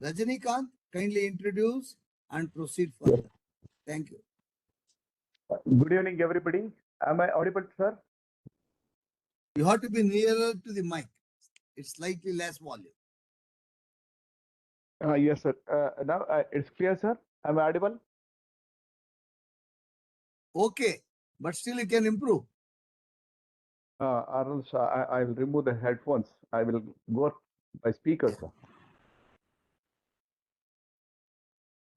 Rajanikanth, kindly introduce and proceed further. Thank you. Good evening, everybody. Am I audible, sir? You have to be nearer to the mic. It's slightly less volume. Yes, sir. Now it's clear, sir. Am I audible? Okay, but still you can improve. Or else I will remove the headphones. I will go by speaker, sir.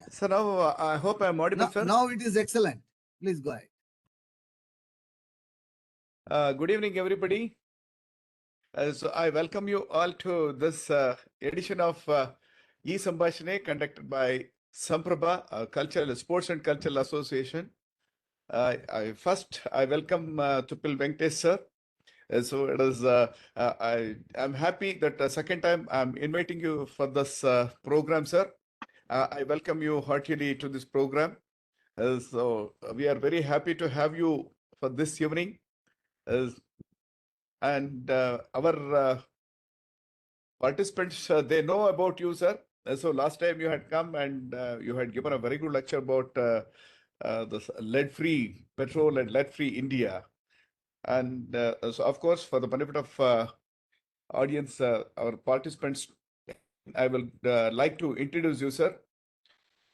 So now I hope I'm audible, sir. Now it is excellent. Please go ahead. Good evening, everybody. So I welcome you all to this edition of Ee Sambhashane conducted by Samprabha, Cultural Sports and Cultural Association. First, I welcome Thuppil Venkatesh, sir. So it is. I'm happy that the second time I'm inviting you for this program, sir. I welcome you heartily to this program. So we are very happy to have you for this evening. And our participants, they know about you, sir. So last time you had come and you had given a very good lecture about this lead-free petrol and lead-free India. And so, of course, for the benefit of audience, our participants, I will like to introduce you, sir.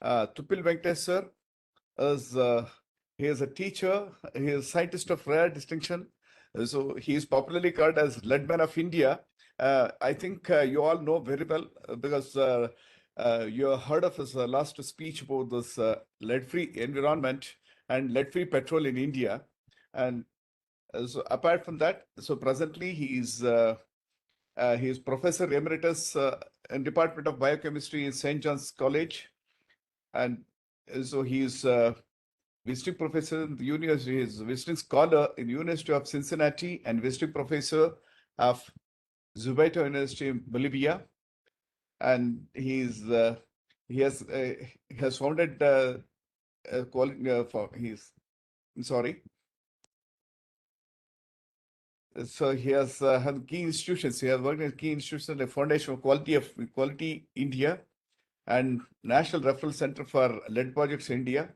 Thuppil Venkatesh, sir, he is a teacher, he is a scientist of rare distinction. So he is popularly called as Lead Man of India. I think you all know very well because you have heard of his last speech about this lead-free environment and lead-free petrol in India. And so apart from that, so presently he is Professor Emeritus in Department of Biochemistry in St. John's College. And so he is visiting professor in the university, he is visiting scholar in the University of Cincinnati and visiting professor of Zubaito University in Bolivia. And he has founded So he has had key institutions. He has worked in key institutions like Foundation of Quality India and National Referral Center for Lead Projects India.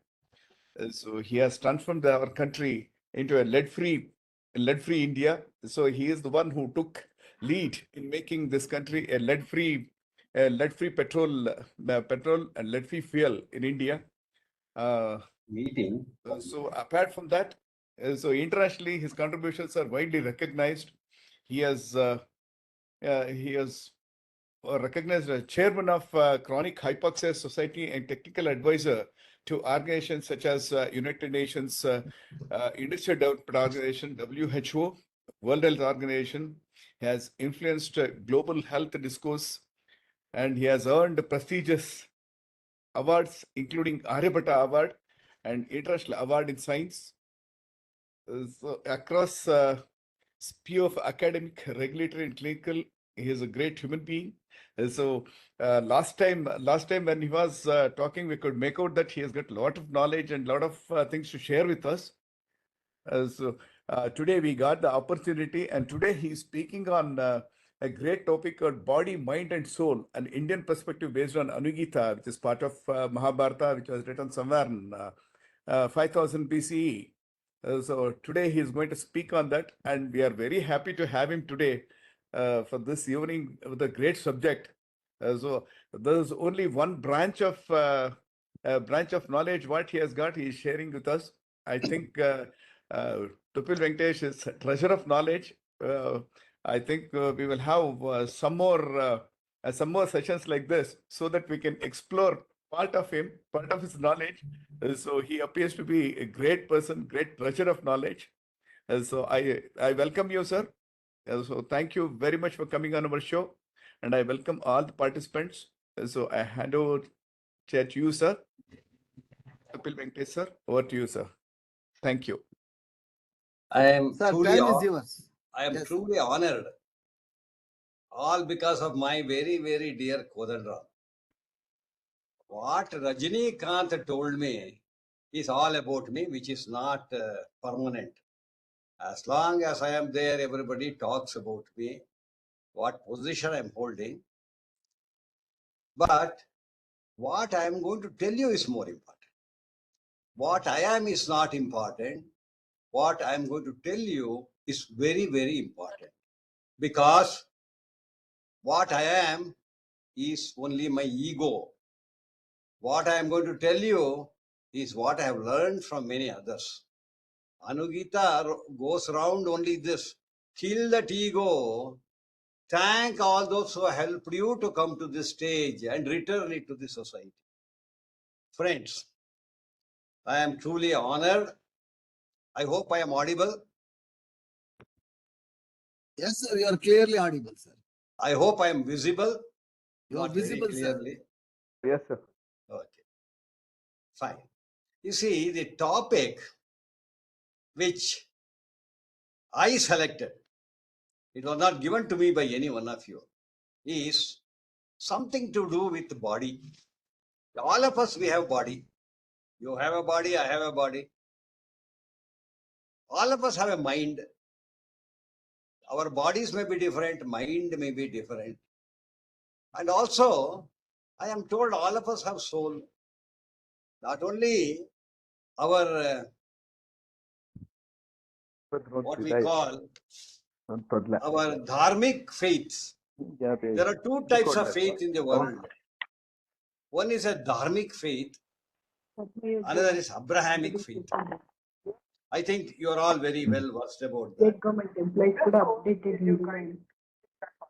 So he has transformed our country into a lead-free India. So he is the one who took lead in making this country a lead-free petrol and lead-free fuel in India. So apart from that, so internationally his contributions are widely recognized. He has recognized as chairman of Chronic Hypoxia Society and technical advisor to organizations such as United Nations Industrial Development Organization, WHO, World Health Organization. He has influenced global health discourse, and he has earned prestigious awards, including Aryabhatta Award and International Award in Science. So across sphere of academic, regulatory, and clinical, he is a great human being. So last time when he was talking, we could make out that he has got a lot of knowledge and a lot of things to share with us. So today we got the opportunity, and today he is speaking on a great topic called Body, Mind and Soul, an Indian perspective based on ANUGITA, which is part of Mahabharata, which was written somewhere in 5000 BCE. So today he is going to speak on that, and we are very happy to have him today for this evening with a great subject. So there is only one branch of knowledge what he has got. He is sharing with us. I think Thuppil Venkatesh is a treasure of knowledge. I think we will have some more sessions like this so that we can explore part of his knowledge. So he appears to be a great person, great treasure of knowledge. So I welcome you, sir. So thank you very much for coming on our show, and I welcome all the participants. So I hand over chair to you, sir. Thuppil Venkatesh, sir. Over to you, sir. Thank you. I am Sir, truly time is yours. I am Yes. truly honored, all because of my very, very dear Kodandram. What Rajanikanth told me is all about me, which is not permanent. As long as I am there, everybody talks about me, what position I am holding. But what I am going to tell you is more important. What I am is not important. What I am going to tell you is very, very important. Because what I am is only my ego. What I am going to tell you is what I have learned from many others. Anugita goes around only this. Kill that ego. Thank all those who helped you to come to this stage and return it to the society. Friends, I am truly honored. I hope I am audible. Yes, sir. You are clearly audible, sir. I hope I am visible. You are Not very visible, sir. clearly. Yes, sir. Okay, fine. You see, the topic which I selected, it was not given to me by any one of you, is something to do with the body. All of us, we have body. You have a body, I have a body. All of us have a mind. Our bodies may be different, mind may be different. And also, I am told all of us have soul. Not only our, what we call our dharmic faiths. There are two types of faith in the world. One is a dharmic faith, another is Abrahamic faith. I think you are all very well versed about that. State government employees could have updated Hindu line.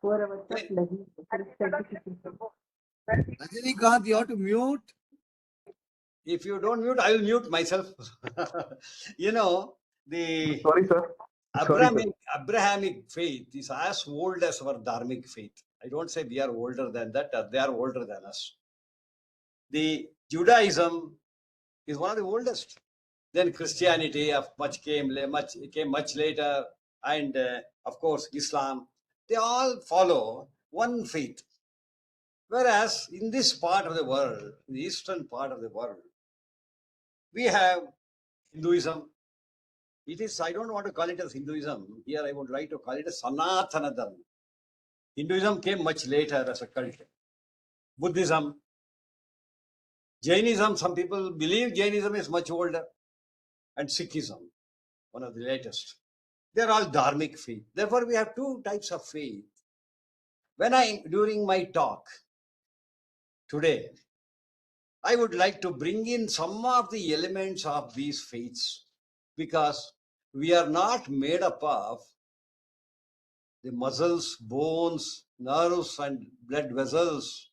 4 hours of learning for certification. Rajanikanth, you have to mute. If you don't mute, I will mute myself. You know, the Sorry, sir. Abrahamic faith is as old as our dharmic faith. I don't say we are older than that, they are older than us. The Judaism is one of the oldest. Then Christianity came much later, and of course Islam. They all follow one faith. Whereas in this part of the world, in the eastern part of the world, we have Hinduism. It is, I don't want to call it as Hinduism. Here I would like to call it a Sanatana Dharma. Hinduism came much later as a cult. Buddhism, Jainism, some people believe Jainism is much older, and Sikhism, one of the latest. They're all dharmic faith. Therefore, we have two types of faith. During my talk today, I would like to bring in some of the elements of these faiths, because we are not made up of the muscles, bones, nerves, and blood vessels.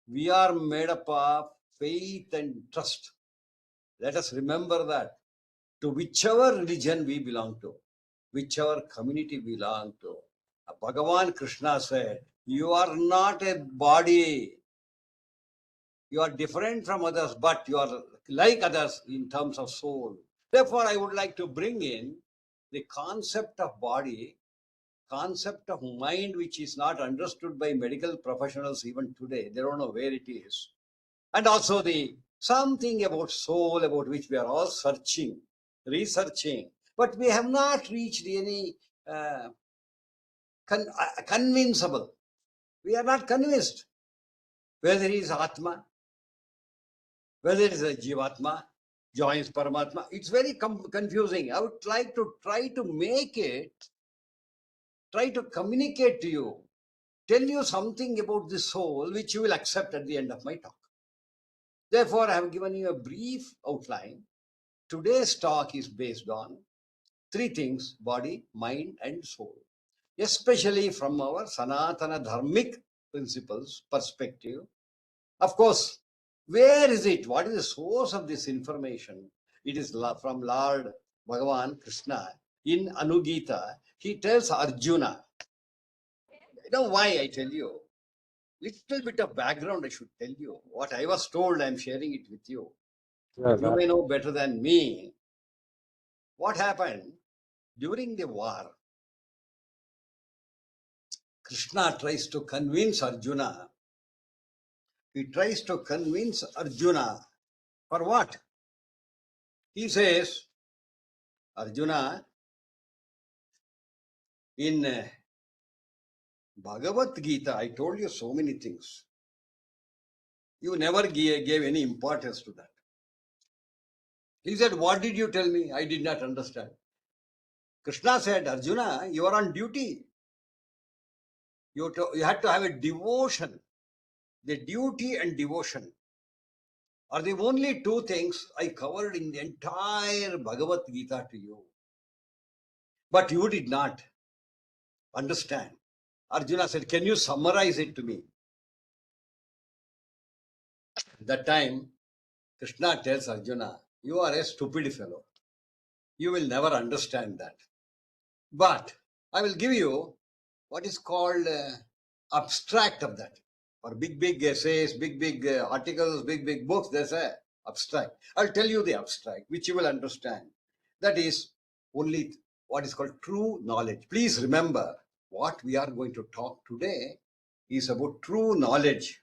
We are made up of faith and trust. Let us remember that. To whichever religion we belong to, whichever community we belong to, Bhagavan Krishna said, you are not a body. You are different from others, but you are like others in terms of soul. Therefore, I would like to bring in the concept of body, concept of mind, which is not understood by medical professionals even today. They don't know where it is. And also something about soul, about which we are all searching, researching, but we have not reached any convincible. We are not convinced whether it is Atma, whether it is a Jivatma, joins Paramatma. It's very confusing. I would like to try to make it, try to communicate to you, tell you something about the soul which you will accept at the end of my talk. Therefore, I have given you a brief outline. Today's talk is based on three things: body, mind, and soul. Especially from our Sanatana Dharmic principles perspective. Of course, where is it? What is the source of this information? It is from Lord Bhagavan Krishna. In Anugita, he tells Arjuna. You know why I tell you? Little bit of background I should tell you. What I was told, I am sharing it with you. You may know better than me. What happened during the war? Krishna tries to convince Arjuna. He tries to convince Arjuna for what? He says, Arjuna, in Bhagavad Gita, I told you so many things. You never gave any importance to that. He said, what did you tell me? I did not understand. Krishna said, Arjuna, you are on duty. You had to have a devotion. The duty and devotion are the only two things I covered in the entire Bhagavad Gita to you. But you did not understand. Arjuna said, can you summarize it to me? That time, Krishna tells Arjuna, you are a stupid fellow. You will never understand that. But I will give you what is called abstract of that. For big essays, big articles, big books, there's a abstract. I'll tell you the abstract, which you will understand. That is only what is called true knowledge. Please remember, what we are going to talk today is about true knowledge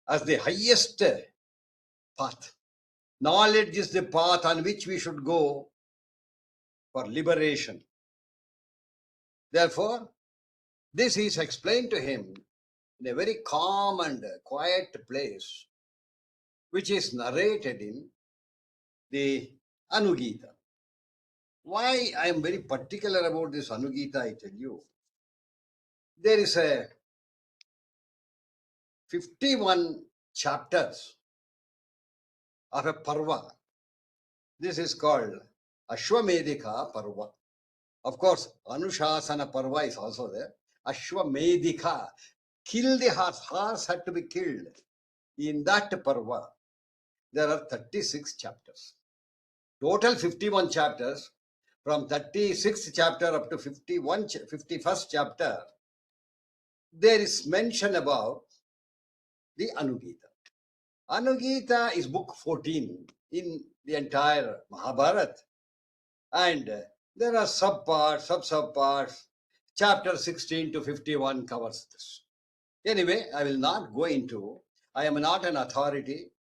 as the highest path. Knowledge is the path on which we should go for liberation. Therefore, this is explained to him in a very calm and quiet place, which is narrated in the ANUGITA. Why I am very particular about this ANUGITA, I tell you. There is a 51 chapters of a parva. This is called Ashwamedhika Parva. Of course, Anushasana Parva is also there. Ashwamedhika, kill the horse. Horse had to be killed. In that Parva, there are 36 chapters. Total 51 chapters. From 36th chapter up to 51st chapter, there is mention about the Anugita. Anugita is book 14 in the entire Mahabharata. And there are subparts, sub-subparts. Chapter 16 to 51 covers this. Anyway, I will not go into, I am not an authority.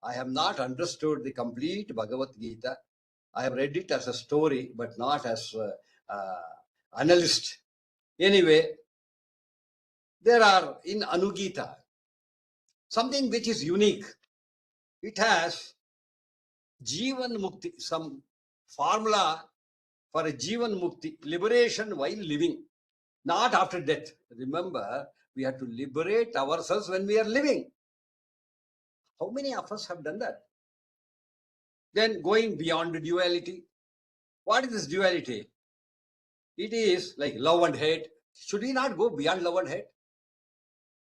I have not understood the complete Bhagavad Gita. I have read it as a story, but not as analyst. Anyway, there are in Anugita something which is unique. It has Jivan Mukti, some formula for a Jivan Mukti, liberation while living, not after death. Remember, we have to liberate ourselves when we are living. How many of us have done that? Then going beyond duality. What is this duality? It is like love and hate. Should we not go beyond love and hate?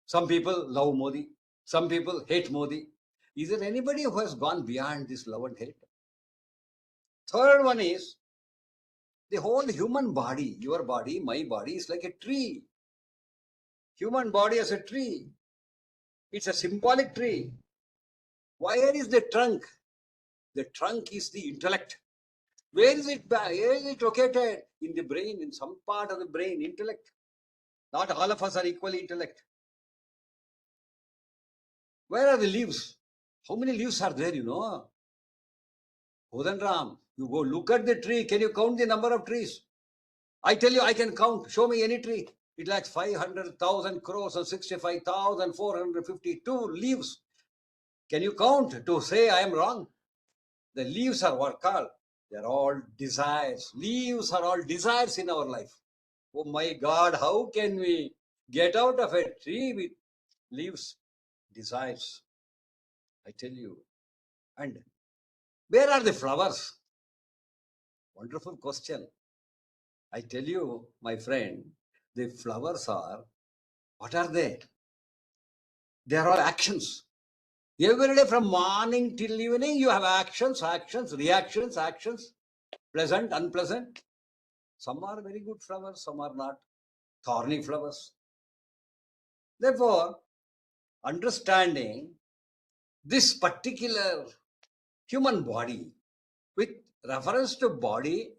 Some people love Modi. Some people hate Modi. Is there anybody who has gone beyond this love and hate? Third one is the whole human body, your body, my body is like a tree. Human body is a tree. It's a symbolic tree. Where is the trunk? The trunk is the intellect. Where is it? Where is it located? In the brain, in some part of the brain, intellect. Not all of us are equally intellect. Where are the leaves? How many leaves are there, you know? Kodanram, you go look at the tree. Can you count the number of trees? I tell you, I can count. Show me any tree. It lacks 500,000 crores and 65,452 leaves. Can you count to say I am wrong? The leaves are what called? They are all desires. Leaves are all desires in our life. Oh my God, how can we get out of a tree with leaves? Desires. I tell you. And where are the flowers? Wonderful question. I tell you, my friend, the flowers are, what are they? They are all actions. Every day from morning till evening, you have actions, reactions, pleasant, unpleasant. Some are very good flowers, some are not. Thorny flowers. Therefore, understanding this particular human body with reference to body,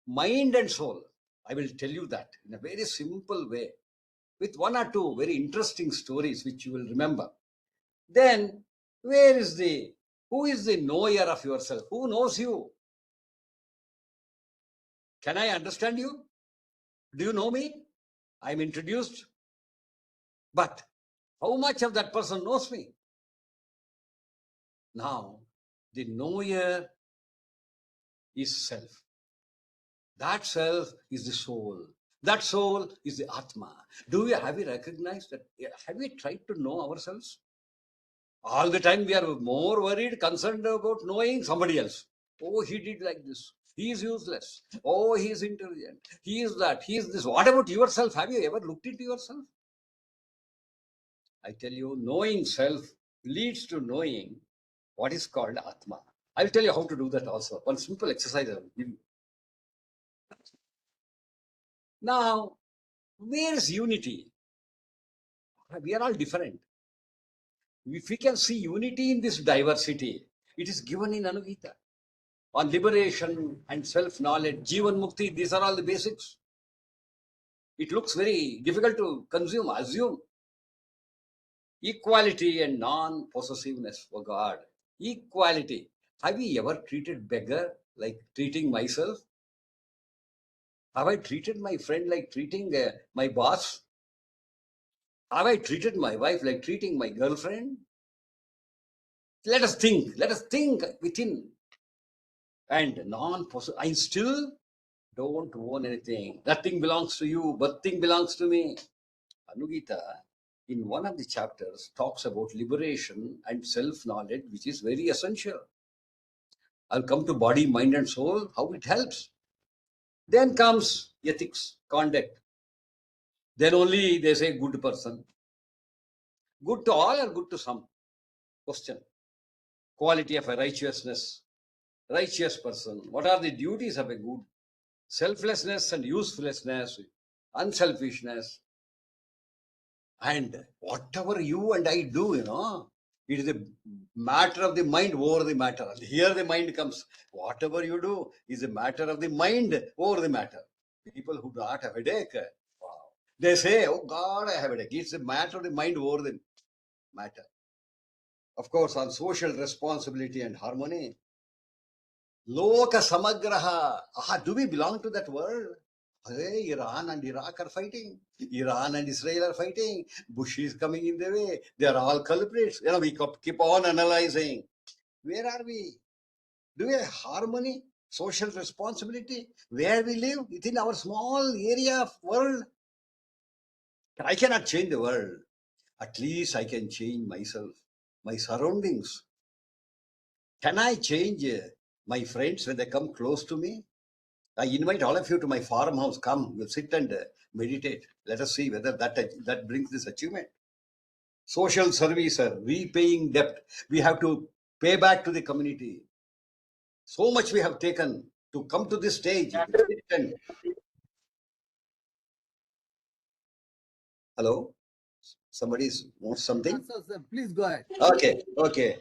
mind and soul, I will tell you that in a very simple way with one or two very interesting stories which you will remember. Then, who is the knower of yourself? Who knows you? Can I understand you? Do you know me? I am introduced. But how much of that person knows me? Now, the knower is self. That self is the soul. That soul is the Atma. Have we recognized that? Have we tried to know ourselves? All the time we are more worried, concerned about knowing somebody else. Oh, he did like this. He is useless. Oh, he is intelligent. He is that. He is this. What about yourself? Have you ever looked into yourself? I tell you, knowing self leads to knowing what is called Atma. I'll tell you how to do that also. One simple exercise I will give you. Now, where is unity? We are all different. If we can see unity in this diversity, it is given in ANUGITA. On liberation and self-knowledge, Jivan Mukti, these are all the basics. It looks very difficult to assume. Equality and non-possessiveness for God. Equality. Have we ever treated beggar like treating myself? Have I treated my friend like treating my boss? Have I treated my wife like treating my girlfriend? Let us think within. And I still don't own anything. Nothing belongs to you, but thing belongs to me. Anugita, in one of the chapters, talks about liberation and self-knowledge, which is very essential. I'll come to body, mind, and soul, how it helps. Then comes ethics, conduct. Then only they say good person. Good to all or good to some? Question. Quality of a righteous person. What are the duties of a good? Selflessness and usefulness, unselfishness. And whatever you and I do, it is a matter of the mind over the matter. And here the mind comes. Whatever you do is a matter of the mind over the matter. People who do not have a headache, wow. They say, oh God, I have a headache. It's a matter of the mind over the matter. Of course, on social responsibility and harmony. Loka samagraha. Do we belong to that world? Hey, Iran and Iraq are fighting. Iran and Israel are fighting. Bush is coming in the way. They are all culprits. We keep on analyzing. Where are we? Do we have harmony, social responsibility? Where we live within our small area of world? I cannot change the world. At least I can change myself, my surroundings. Can I change my friends when they come close to me? I invite all of you to my farmhouse. Come, we'll sit and meditate. Let us see whether that brings this achievement. Social service, repaying debt. We have to pay back to the community. So much we have taken to come to this stage. Hello? Somebody wants something? Sir, please go ahead. Okay.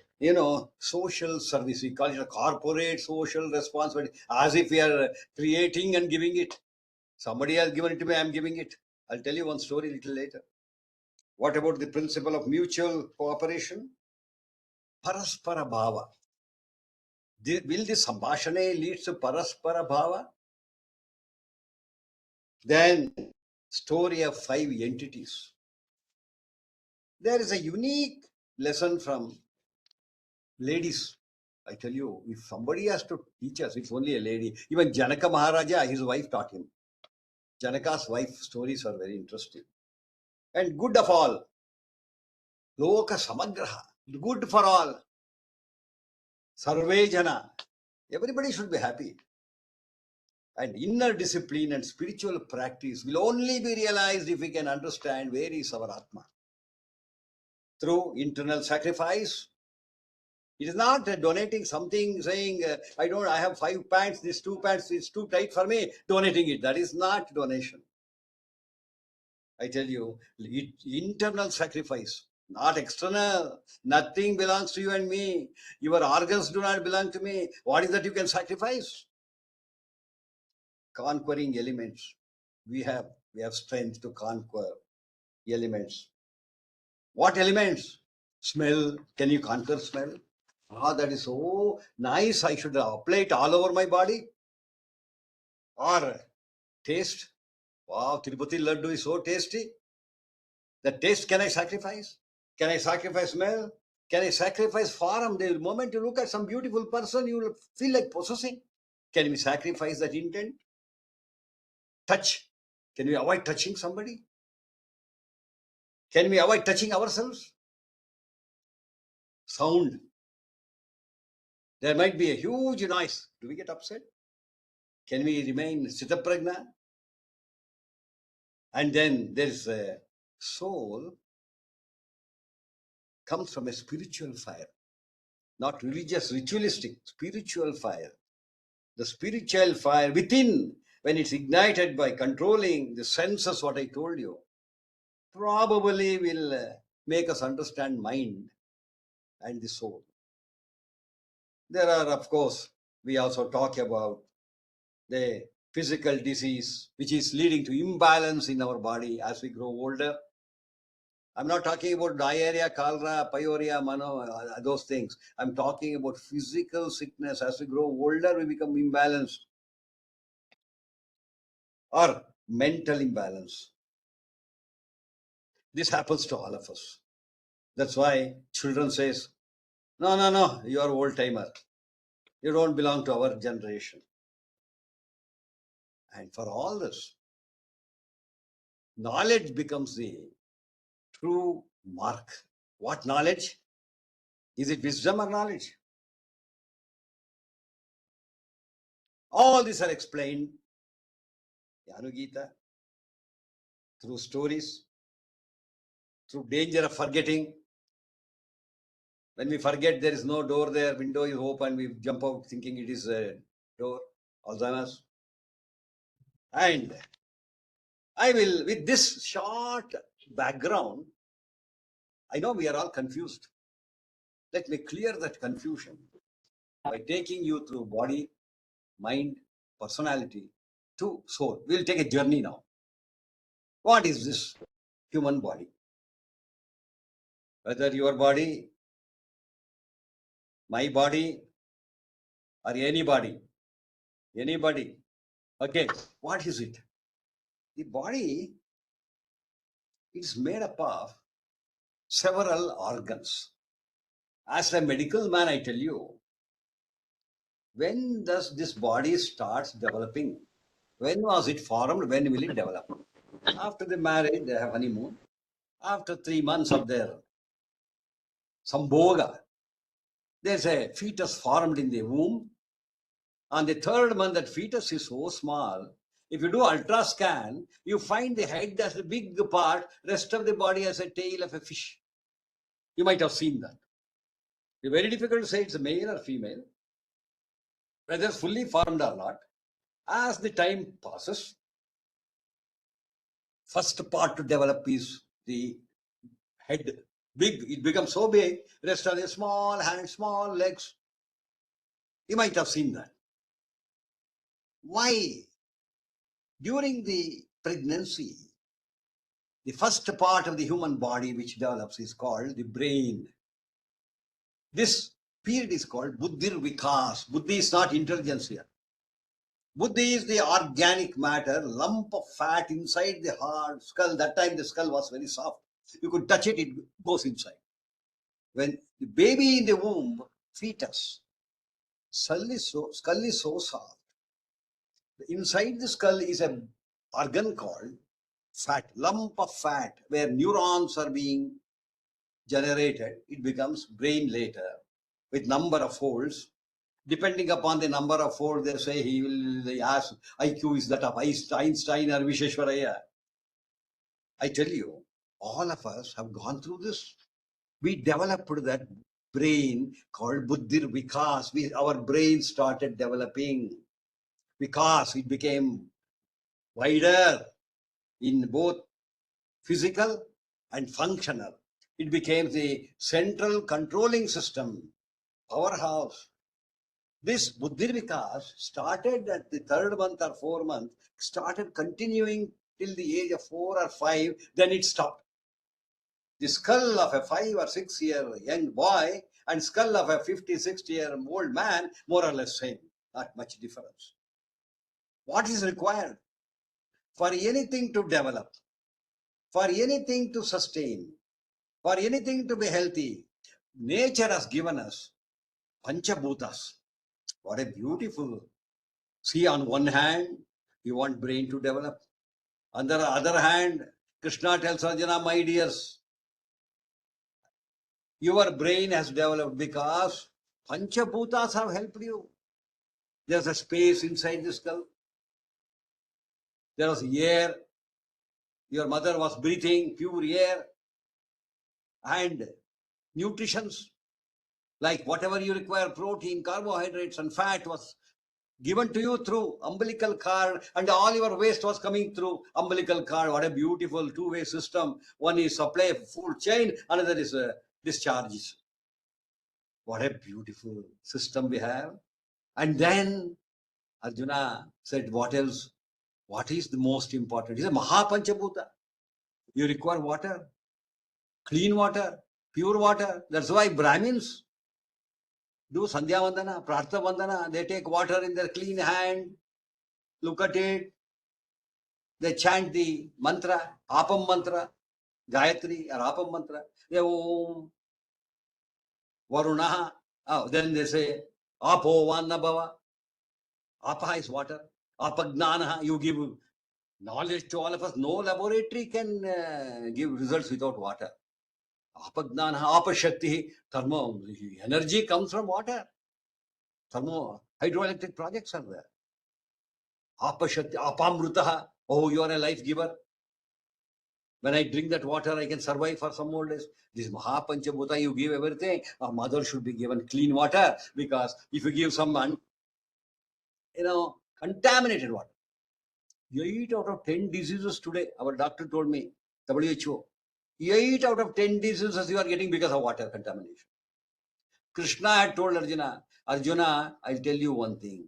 Social service, we call it a corporate social responsibility, as if we are creating and giving it. Somebody has given it to me, I'm giving it. I'll tell you one story a little later. What about the principle of mutual cooperation? Paraspara bhava. Will this Sambhashane lead to Paraspara bhava? Then, story of 5 entities. There is a unique lesson from ladies. I tell you, if somebody has to teach us, it's only a lady. Even Janaka Maharaja, his wife taught him. Janaka's wife stories are very interesting. And good of all. Loka samagraha. Good for all. Sarve jana. Everybody should be happy. And inner discipline and spiritual practice will only be realized if we can understand where is our Atma. Through internal sacrifice. It is not donating something, saying, I have 5 pants, this 2 pants is too tight for me, donating it. That is not donation. I tell you, internal sacrifice, not external. Nothing belongs to you and me. Your organs do not belong to me. What is that you can sacrifice? Conquering elements. We have strength to conquer elements. What elements? Smell. Can you conquer smell? That is so nice. I should apply it all over my body. Or taste. Wow, Tirupati laddu is so tasty. The taste, can I sacrifice? Can I sacrifice smell? Can I sacrifice form? The moment you look at some beautiful person, you will feel like possessing. Can we sacrifice that intent? Touch. Can we avoid touching somebody? Can we avoid touching ourselves? Sound. There might be a huge noise. Do we get upset? Can we remain sthitaprajna? And then there's a soul comes from a spiritual fire, not religious, ritualistic, spiritual fire. The spiritual fire within, when it's ignited by controlling the senses, what I told you, probably will make us understand mind and the soul. There are, of course, we also talk about the physical disease, which is leading to imbalance in our body as we grow older. I'm not talking about diarrhea, cholera, pyorrhea, those things. I'm talking about physical sickness. As we grow older, we become imbalanced. Or mental imbalance. This happens to all of us. That's why children says, no, you are old timer. You don't belong to our generation. And for all this, knowledge becomes the true mark. What knowledge? Is it wisdom or knowledge? All these are explained in ANUGITA through stories, through danger of forgetting. When we forget there is no door there, window is open, we jump out thinking it is a door, Alzheimer's. And I will, with this short background, I know we are all confused. Let me clear that confusion by taking you through body, mind, personality to soul. We'll take a journey now. What is this human body? Whether your body, my body, or anybody. Okay, what is it? The body is made up of several organs. As a medical man, I tell you, when does this body starts developing? When was it formed? When will it develop? After the marriage, they have honeymoon. After 3 months of their sambhoga, there's a fetus formed in the womb. On the 3rd month, that fetus is so small. If you do ultra scan, you find the head as a big part, rest of the body as a tail of a fish. You might have seen that. It's very difficult to say it's a male or female, whether it's fully formed or not. As the time passes, first part to develop is the head. Big, it becomes so big, rest of the small hands, small legs. You might have seen that. Why? During the pregnancy, the first part of the human body which develops is called the brain. This period is called Buddhir Vikas. Buddhi is not intelligence here. Buddhi is the organic matter, lump of fat inside the hard skull. That time the skull was very soft. You could touch it, it goes inside. When the baby in the womb, fetus, skull is so soft. Inside the skull is an organ called fat, lump of fat, where neurons are being generated. It becomes brain later with number of folds. Depending upon the number of folds, they say they ask IQ is that of Einstein or Visheshwaraya. I tell you, all of us have gone through this. We developed that brain called Buddhir Vikas. Our brain started developing because it became wider in both physical and functional. It became the central controlling system, powerhouse. This Buddhir Vikas started at the 3rd month or 4th month, started continuing till the age of 4 or 5, then it stopped. The skull of a 5 or 6 year young boy and skull of a 50, 60-year-old man, more or less same, not much difference. What is required? For anything to develop, for anything to sustain, for anything to be healthy, nature has given us Panchabhutas. What a beautiful. See, on one hand, you want brain to develop. On the other hand, Krishna tells Arjuna, my dears, your brain has developed because Panchabhutas have helped you. There's a space inside the skull. There was air. Your mother was breathing pure air. And nutritions, like whatever you require, protein, carbohydrates, and fat was given to you through umbilical cord, and all your waste was coming through umbilical cord. What a beautiful two-way system. One is supply food chain, another is discharges. What a beautiful system we have. And then Arjuna said, what else? What is the most important? He said, Mahapanchabhuta. You require water, clean water, pure water. That's why Brahmins do Sandhya Vandana, Prartha Vandana. They take water in their clean hand, look at it. They chant the mantra, Apam mantra, Gayatri or Apam mantra. They Om Varunaha. Oh, then they say Apo Vanna Bhava. Apa is water. Apagnanaha. You give knowledge to all of us. No laboratory can give results without water. Apagnanaha, Apashakti, thermo. Energy comes from water. Thermo hydroelectric projects are there. Apashakti, Apamrutaha. Oh, you are a life giver. When I drink that water, I can survive for some more days. This Mahapanchabhuta, you give everything. A mother should be given clean water, because if you give someone, contaminated water, 8 out of 10 diseases today, our doctor told me, WHO, 8 out of 10 diseases you are getting because of water contamination. Krishna had told Arjuna, Arjuna, I'll tell you one thing,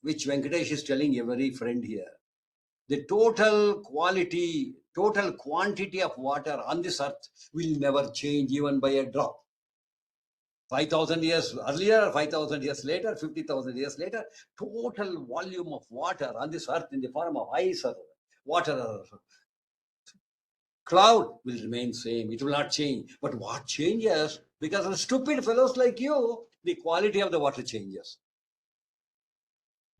which Venkatesh is telling every friend here. The total quality, total quantity of water on this earth will never change even by a drop. 5,000 years earlier, 5,000 years later, 50,000 years later, total volume of water on this earth in the form of ice or water or cloud will remain same. It will not change. But what changes? Because of stupid fellows like you, the quality of the water changes.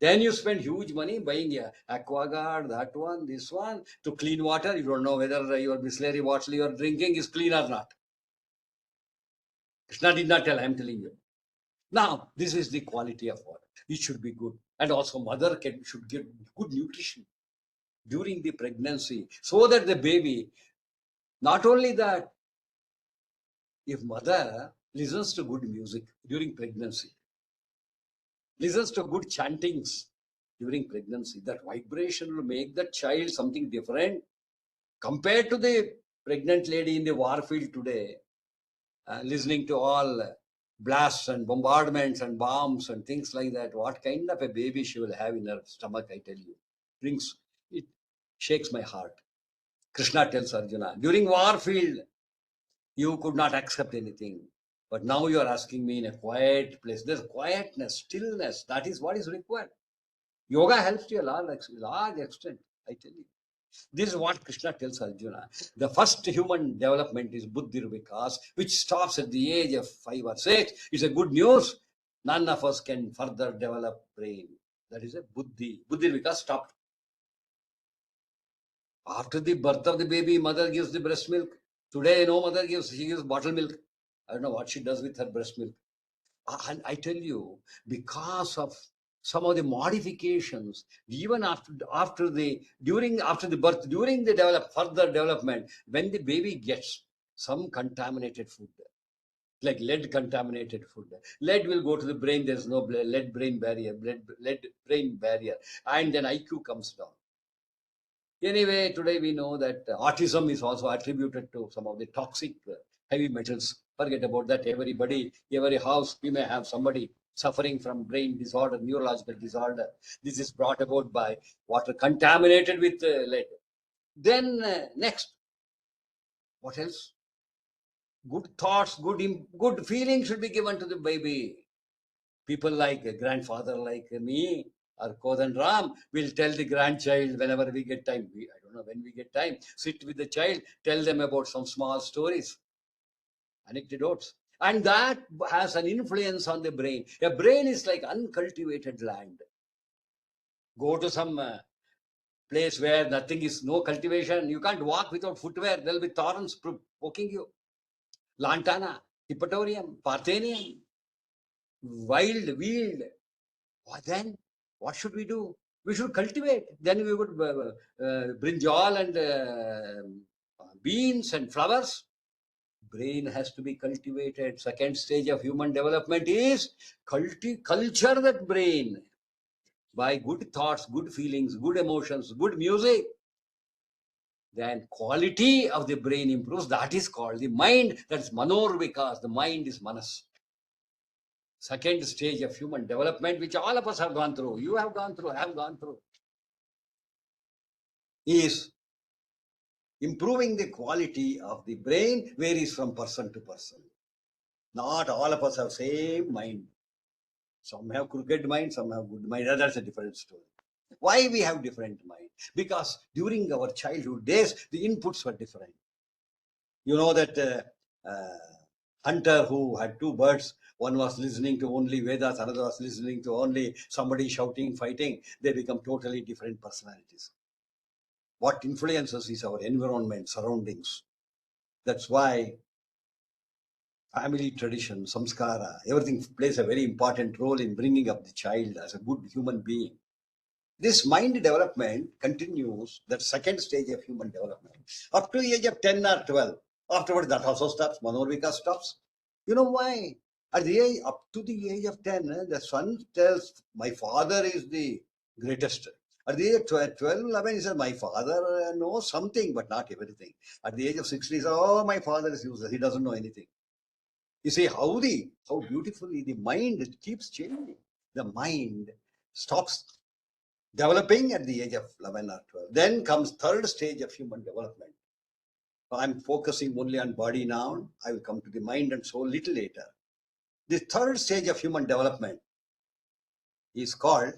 Then you spend huge money buying aquaguard, that one, this one, to clean water. You don't know whether your Bisleri water you are drinking is clean or not. Krishna did not tell, I am telling you. Now, this is the quality of water. It should be good. And also mother should get good nutrition during the pregnancy, so that the baby, not only that, if mother listens to good music during pregnancy, listens to good chantings during pregnancy, that vibration will make the child something different compared to the pregnant lady in the war field today, listening to all blasts and bombardments and bombs and things like that. What kind of a baby she will have in her stomach, I tell you. It shakes my heart. Krishna tells Arjuna, during war field, you could not accept anything. But now you are asking me in a quiet place. There's quietness, stillness. That is what is required. Yoga helps to a large extent, I tell you. This is what Krishna tells Arjuna. The first human development is Buddhir Vikas, which stops at the age of 5 or 6. It's a good news. None of us can further develop brain. That is a Buddhi. Buddhir Vikas stopped. After the birth of the baby, mother gives the breast milk. Today, no mother gives, she gives bottle milk. I don't know what she does with her breast milk. And I tell you, because of some of the modifications, even after the birth, during the further development, when the baby gets some contaminated food, like lead contaminated food, lead will go to the brain. There's no lead brain barrier, lead brain barrier, and then IQ comes down. Anyway, today we know that autism is also attributed to some of the toxic heavy metals. Forget about that. Everybody, every house, we may have somebody suffering from brain disorder, neurological disorder. This is brought about by water contaminated with lead. Then next, what else? Good thoughts, good feelings should be given to the baby. People like a grandfather like me or Kodan Ram will tell the grandchild whenever we get time. I don't know when we get time. Sit with the child, tell them about some small stories, anecdotes. And that has an influence on the brain. A brain is like uncultivated land. Go to some place where nothing is, no cultivation. You can't walk without footwear. There'll be thorns poking you. Lantana, Hippotorium, Parthenium, wild, weed. Then what should we do? We should cultivate. Then we would brinjal and beans and flowers. Brain has to be cultivated. Second stage of human development is culture that brain by good thoughts, good feelings, good emotions, good music. Then quality of the brain improves. That is called the mind. That's manor, because the mind is manas. Second stage of human development, which all of us have gone through, you have gone through, have gone through, is improving the quality of the brain. Varies from person to person. Not all of us have same mind. Some have crooked mind, some have good mind. That's a different story. Why we have different mind? Because during our childhood days, the inputs were different. You know that hunter who had two birds, one was listening to only Vedas, another was listening to only somebody shouting, fighting. They become totally different personalities. What influences is our environment, surroundings. That's why family tradition, samskara, everything plays a very important role in bringing up the child as a good human being. This mind development continues, that second stage of human development, up to the age of 10 or 12. Afterwards, that also stops, manorvika stops. You know why? At the age, up to the age of 10, the son tells, my father is the greatest. At the age of 12, 11, he says, my father knows something, but not everything. At the age of 16, he says, oh, my father is useless. He doesn't know anything. You see how beautifully the mind keeps changing. The mind stops developing at the age of 11 or 12. Then comes third stage of human development. I'm focusing only on body now. I will come to the mind and soul little later. The third stage of human development is called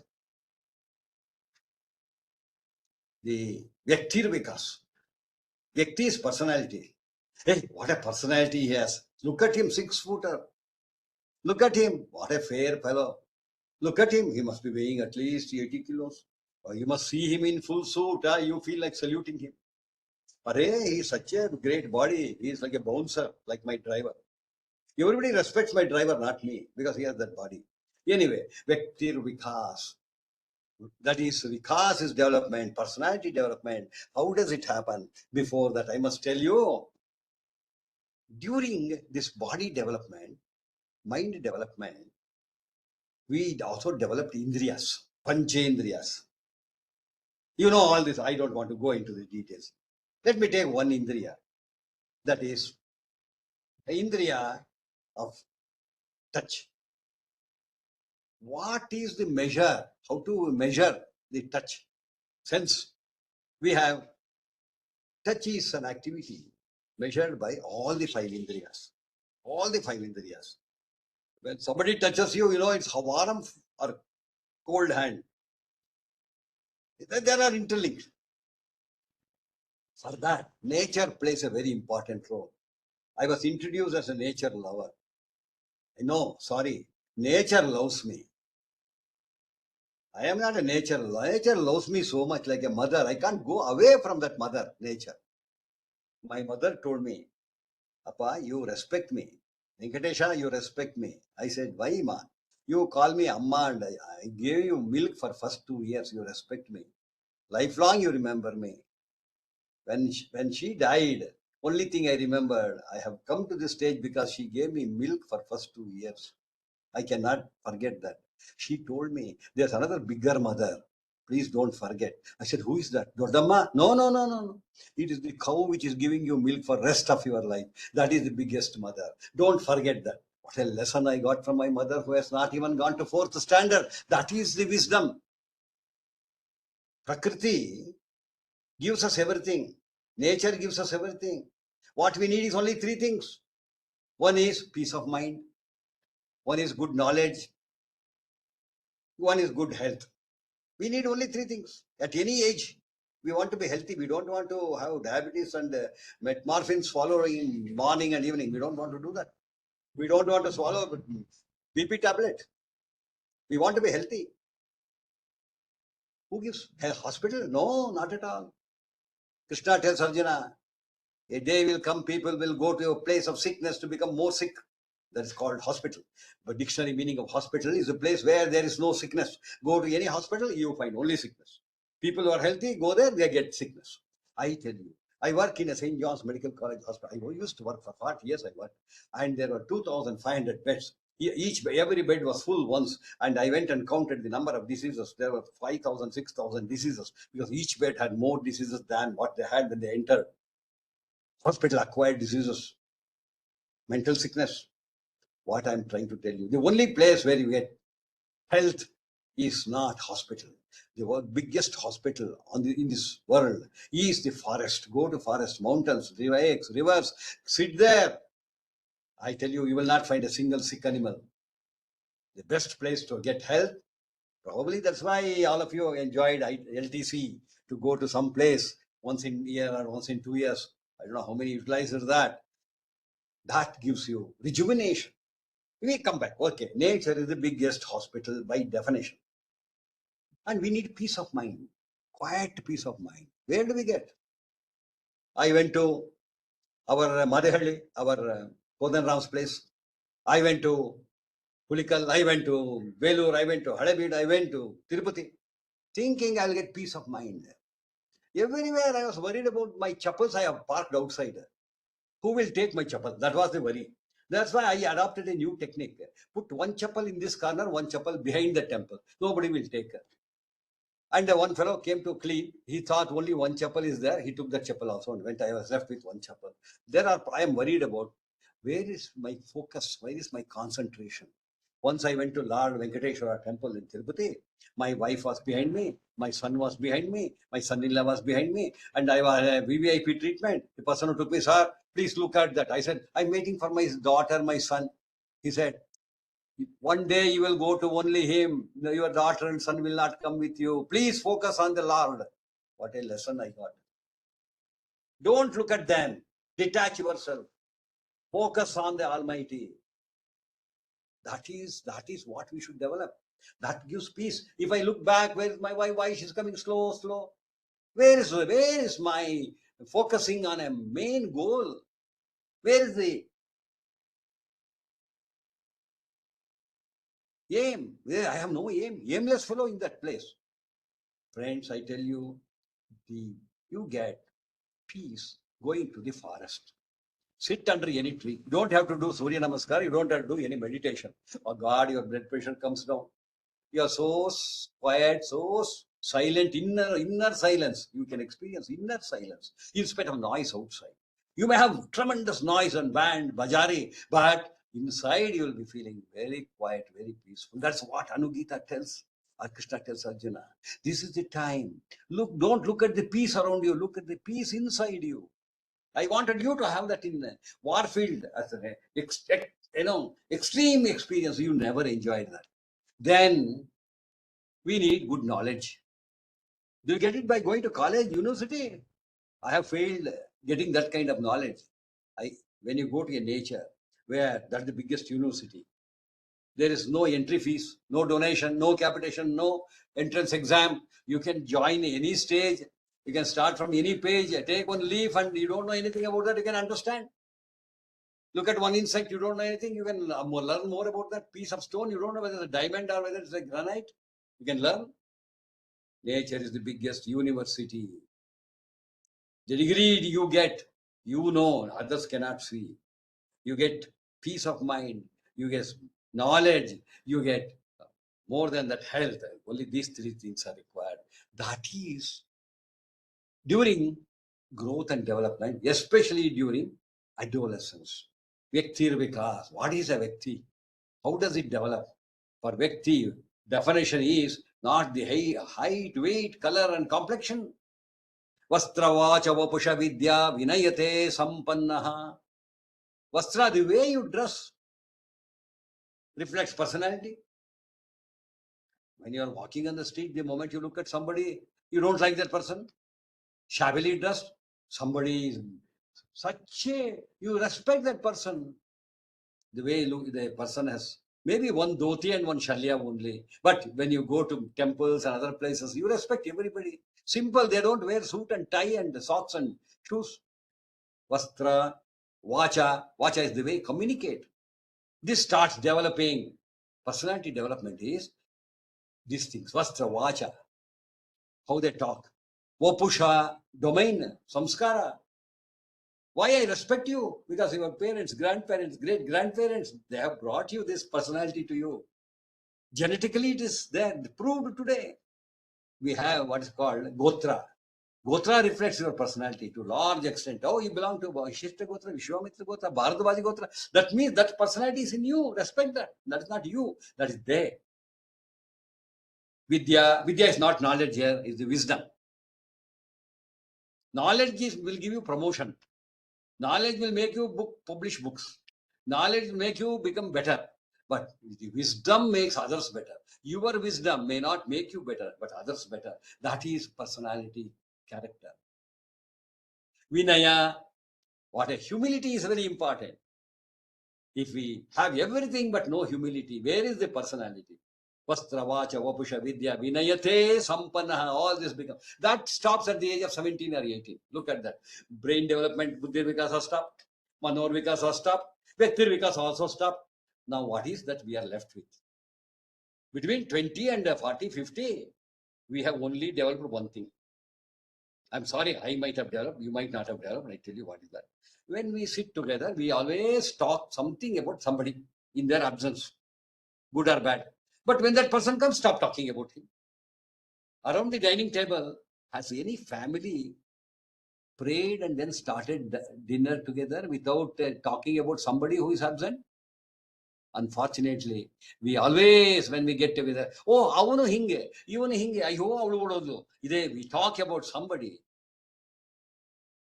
the Vyaktir Vikas. Vyakti is personality. Hey, what a personality he has. Look at him, 6-footer. Look at him, what a fair fellow. Look at him, he must be weighing at least 80 kilos. Or you must see him in full suit, you feel like saluting him. Array, he is such a great body. He is like a bouncer, like my driver. Everybody respects my driver, not me, because he has that body. Anyway, Vyaktir Vikas. That is, Vikas is development, personality development. How does it happen? Before that, I must tell you, during this body development, mind development, we also developed indriyas, panchendriyas. You know all this. I don't want to go into the details. Let me take one indriya. That is the indriya of touch. What is the measure? How to measure the touch sense? We have touch is an activity measured by all the 5 indriyas. All the 5 indriyas. When somebody touches you, you know it's warm or cold hand. There are interlinked. For that, nature plays a very important role. I was introduced as a nature lover. No, sorry, nature loves me. I am not a nature lover. Nature loves me so much like a mother. I can't go away from that mother, nature. My mother told me, Appa, you respect me. Venkatesha, you respect me. I said, why, ma? You call me Amma and I gave you milk for first 2 years. You respect me. Lifelong you remember me. When she died, only thing I remembered, I have come to this stage because she gave me milk for first 2 years. I cannot forget that. She told me, there's another bigger mother. Please don't forget. I said, who is that? Dodamma? No. It is the cow which is giving you milk for rest of your life. That is the biggest mother. Don't forget that. What a lesson I got from my mother who has not even gone to 4th standard. That is the wisdom. Prakriti gives us everything. Nature gives us everything. What we need is only 3 things. One is peace of mind. One is good knowledge. One is good health. We need only 3 things. At any age, we want to be healthy. We don't want to have diabetes and metmorphins following morning and evening. We don't want to do that. We don't want to swallow BP tablet. We want to be healthy. Who gives a hospital? No, not at all. Krishna tells Arjuna, a day will come, people will go to a place of sickness to become more sick. That is called hospital. But dictionary meaning of hospital is a place where there is no sickness. Go to any hospital, you find only sickness. People who are healthy, go there, they get sickness. I tell you, I work in a St. John's Medical College hospital. I used to work for 40 years, I worked. And there were 2,500 beds. Every bed was full once. And I went and counted the number of diseases. There were 5,000, 6,000 diseases. Because each bed had more diseases than what they had when they entered. Hospital acquired diseases. Mental sickness. What I'm trying to tell you. The only place where you get health is not hospital. The biggest hospital in this world is the forest. Go to forest, mountains, lakes, rivers, sit there. I tell you, you will not find a single sick animal. The best place to get health, probably that's why all of you enjoyed LTC, to go to some place once in a year or once in 2 years. I don't know how many utilizers that. That gives you rejuvenation. We come back. Okay, nature is the biggest hospital by definition. And we need peace of mind, quiet peace of mind. Where do we get? I went to our Madehalli, our Kodanram's place. I went to Pulikal, I went to Velur, I went to Hadabid, I went to Tirupati, thinking I'll get peace of mind there. Everywhere I was worried about my chappals I have parked outside. Who will take my chappal? That was the worry. That's why I adopted a new technique. Put one chappal in this corner, one chappal behind the temple. Nobody will take it. And one fellow came to clean. He thought only one chapel is there. He took that chapel also and went. I was left with one chapel. I am worried about where is my focus? Where is my concentration? Once I went to Lord Venkateshwara temple in Tirupati. My wife was behind me. My son was behind me. My son-in-law was behind me. And I was a VVIP treatment. The person who took me, sir, please look at that. I said, I'm waiting for my daughter, my son. He said, one day you will go to only him. Your daughter and son will not come with you. Please focus on the Lord. What a lesson I got. Don't look at them. Detach yourself. Focus on the Almighty. That is what we should develop. That gives peace. If I look back, where is my wife? Why she's coming slow? Where is my focusing on a main goal? Where is the aim? I have no aim. Aimless fellow in that place. Friends, I tell you, you get peace going to the forest. Sit under any tree. You don't have to do Surya Namaskar. You don't have to do any meditation. Oh God, your blood pressure comes down. You are so quiet, so silent, inner silence. You can experience inner silence in spite of noise outside. You may have tremendous noise and band, bajari, but inside you will be feeling very quiet, very peaceful. That's what ANUGITA tells. Krishna tells Arjuna, this is the time. Look, don't look at the peace around you. Look at the peace inside you. I wanted you to have that in Warfield as an extreme experience. You never enjoyed that. Then we need good knowledge. Do you get it by going to college, university? I have failed getting that kind of knowledge. When you go to a nature where that's the biggest university, there is no entry fees, no donation, no capitation, no entrance exam. You can join any stage. You can start from any page, take one leaf, and you don't know anything about that, you can understand. Look at one insect, you don't know anything, you can learn more about that piece of stone. You don't know whether it's a diamond or whether it's a granite. You can learn. Nature is the biggest university. The degree you get, you know, others cannot see. You get peace of mind, you get knowledge, you get more than that, health. Only these three things are required. That is during growth and development, especially during adolescence. Vyaktir Vikas. What is a Vyakti? How does it develop? For Vyakti, definition is not the height, weight, color, and complexion. Vastra vacha vapusha vidya vinayate sampannaha. Vastra, the way you dress, reflects personality. When you are walking on the street, the moment you look at somebody, you don't like that person. Shabbily dressed, somebody is you respect that person. the way the person has maybe one dhoti and one shalya only. But when you go to temples and other places, you respect everybody. Simple, they don't wear suit and tie and socks and shoes. Vastra, vacha. Vacha is the way communicate. This starts developing. Personality development is these things. Vastra, vacha. How they talk. Vapusha, domain, samskara. Why I respect you? Because your parents, grandparents, great grandparents, they have brought you this personality to you. Genetically, it is there, proved today. We have what is called Gotra. Gotra reflects your personality to large extent. Oh, you belong to Vashishta Gotra, Vishwamitra Gotra, Bharadwaji Gotra. That means that personality is in you. Respect that. That is not you. That is there. Vidya. Vidya is not knowledge here, is the wisdom. Knowledge will give you promotion. Knowledge will make you publish books. Knowledge will make you become better. But the wisdom makes others better. Your wisdom may not make you better, but others better. That is personality, character. Vinaya, what a humility is very important. If we have everything but no humility, where is the personality? Vastra, vacha, vapusha, vidya, vinayate, sampannaha, all this becomes. That stops at the age of 17 or 18. Look at that. Brain development, buddhi vikasa stopped. Manor vikasa stopped. Vyaktir vikasa also stopped. Now what is that we are left with? Between 20 and 40, 50, we have only developed one thing. I'm sorry, I might have developed, you might not have developed. I tell you what is that. When we sit together, we always talk something about somebody in their absence, good or bad. But when that person comes, stop talking about him. Around the dining table, has any family prayed and then started dinner together without talking about somebody who is absent? Unfortunately, we always, when we get together, oh, avanu hinge, ivanu hinge, ayyo, avlu ododu. We talk about somebody.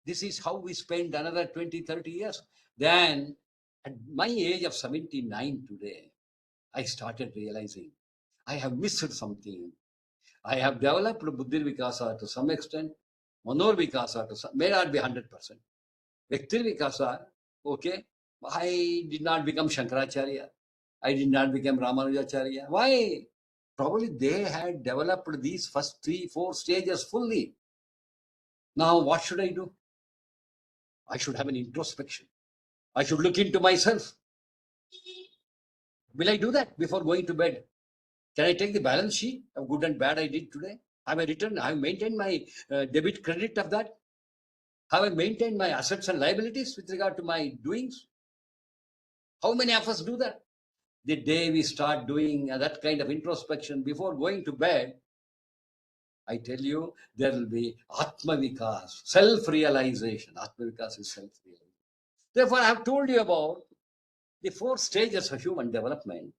This is how we spend another 20, 30 years. Then, at my age of 79 today, I started realizing I have missed something. I have developed Buddhi Vikasa to some extent, Manor Vikasa to some, may not be 100%. Vyaktir Vikasa, okay, I did not become Shankaracharya. I did not become Ramanujacharya. Why? Probably they had developed these first 3, 4 stages fully. Now, what should I do? I should have an introspection. I should look into myself. Will I do that before going to bed? Can I take the balance sheet of good and bad I did today? Have I written? Have I maintained my debit credit of that? Have I maintained my assets and liabilities with regard to my doings? How many of us do that? The day we start doing that kind of introspection before going to bed, I tell you, there will be Atma Vikas, self-realization. Atma Vikas is self-realization. Therefore, I have told you about the 4 stages of human development.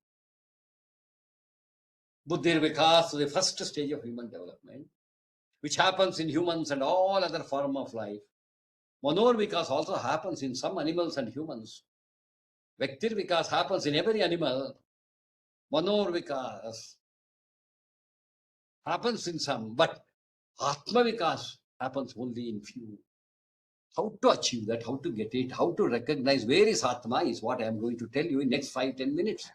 Buddhir Vikas, the first stage of human development, which happens in humans and all other form of life. Manor Vikas also happens in some animals and humans. Vyaktir Vikas happens in every animal. Manor Vikas happens in some, but Atma Vikas happens only in few. How to achieve that, how to get it, how to recognize where is Atma is what I am going to tell you in next 5-10 minutes.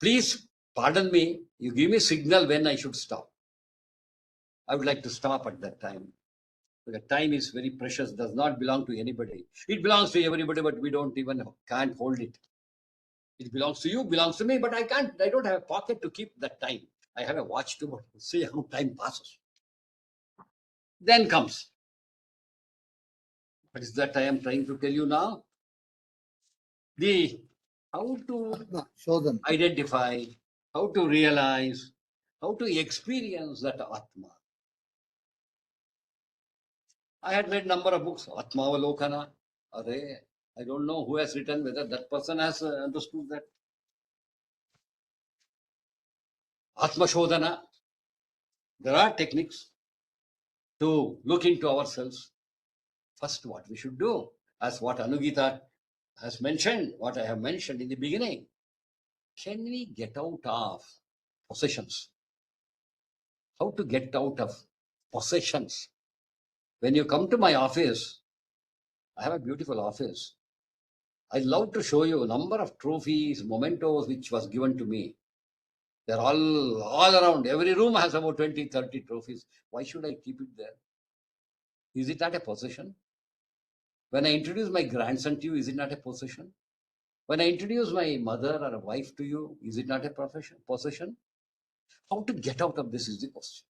Please pardon me, you give me signal when I should stop. I would like to stop at that time. Because time is very precious, does not belong to anybody. It belongs to everybody, but we can't hold it. It belongs to you, belongs to me, but I don't have a pocket to keep that time. I have a watch to see how time passes. Then comes. What is that I am trying to tell you now? How to identify, how to realize, how to experience that Atma. I had read number of books, Atma Avalokana. I don't know who has written, whether that person has understood that. Atma Shodhana. There are techniques to look into ourselves. First, what we should do, as what ANUGITA has mentioned, what I have mentioned in the beginning, can we get out of possessions? How to get out of possessions? When you come to my office, I have a beautiful office. I love to show you a number of trophies, mementos which was given to me. They're all around. Every room has about 20, 30 trophies. Why should I keep it there? Is it not a possession? When I introduce my grandson to you, is it not a possession? When I introduce my mother or a wife to you, is it not a possession? How to get out of this is the question.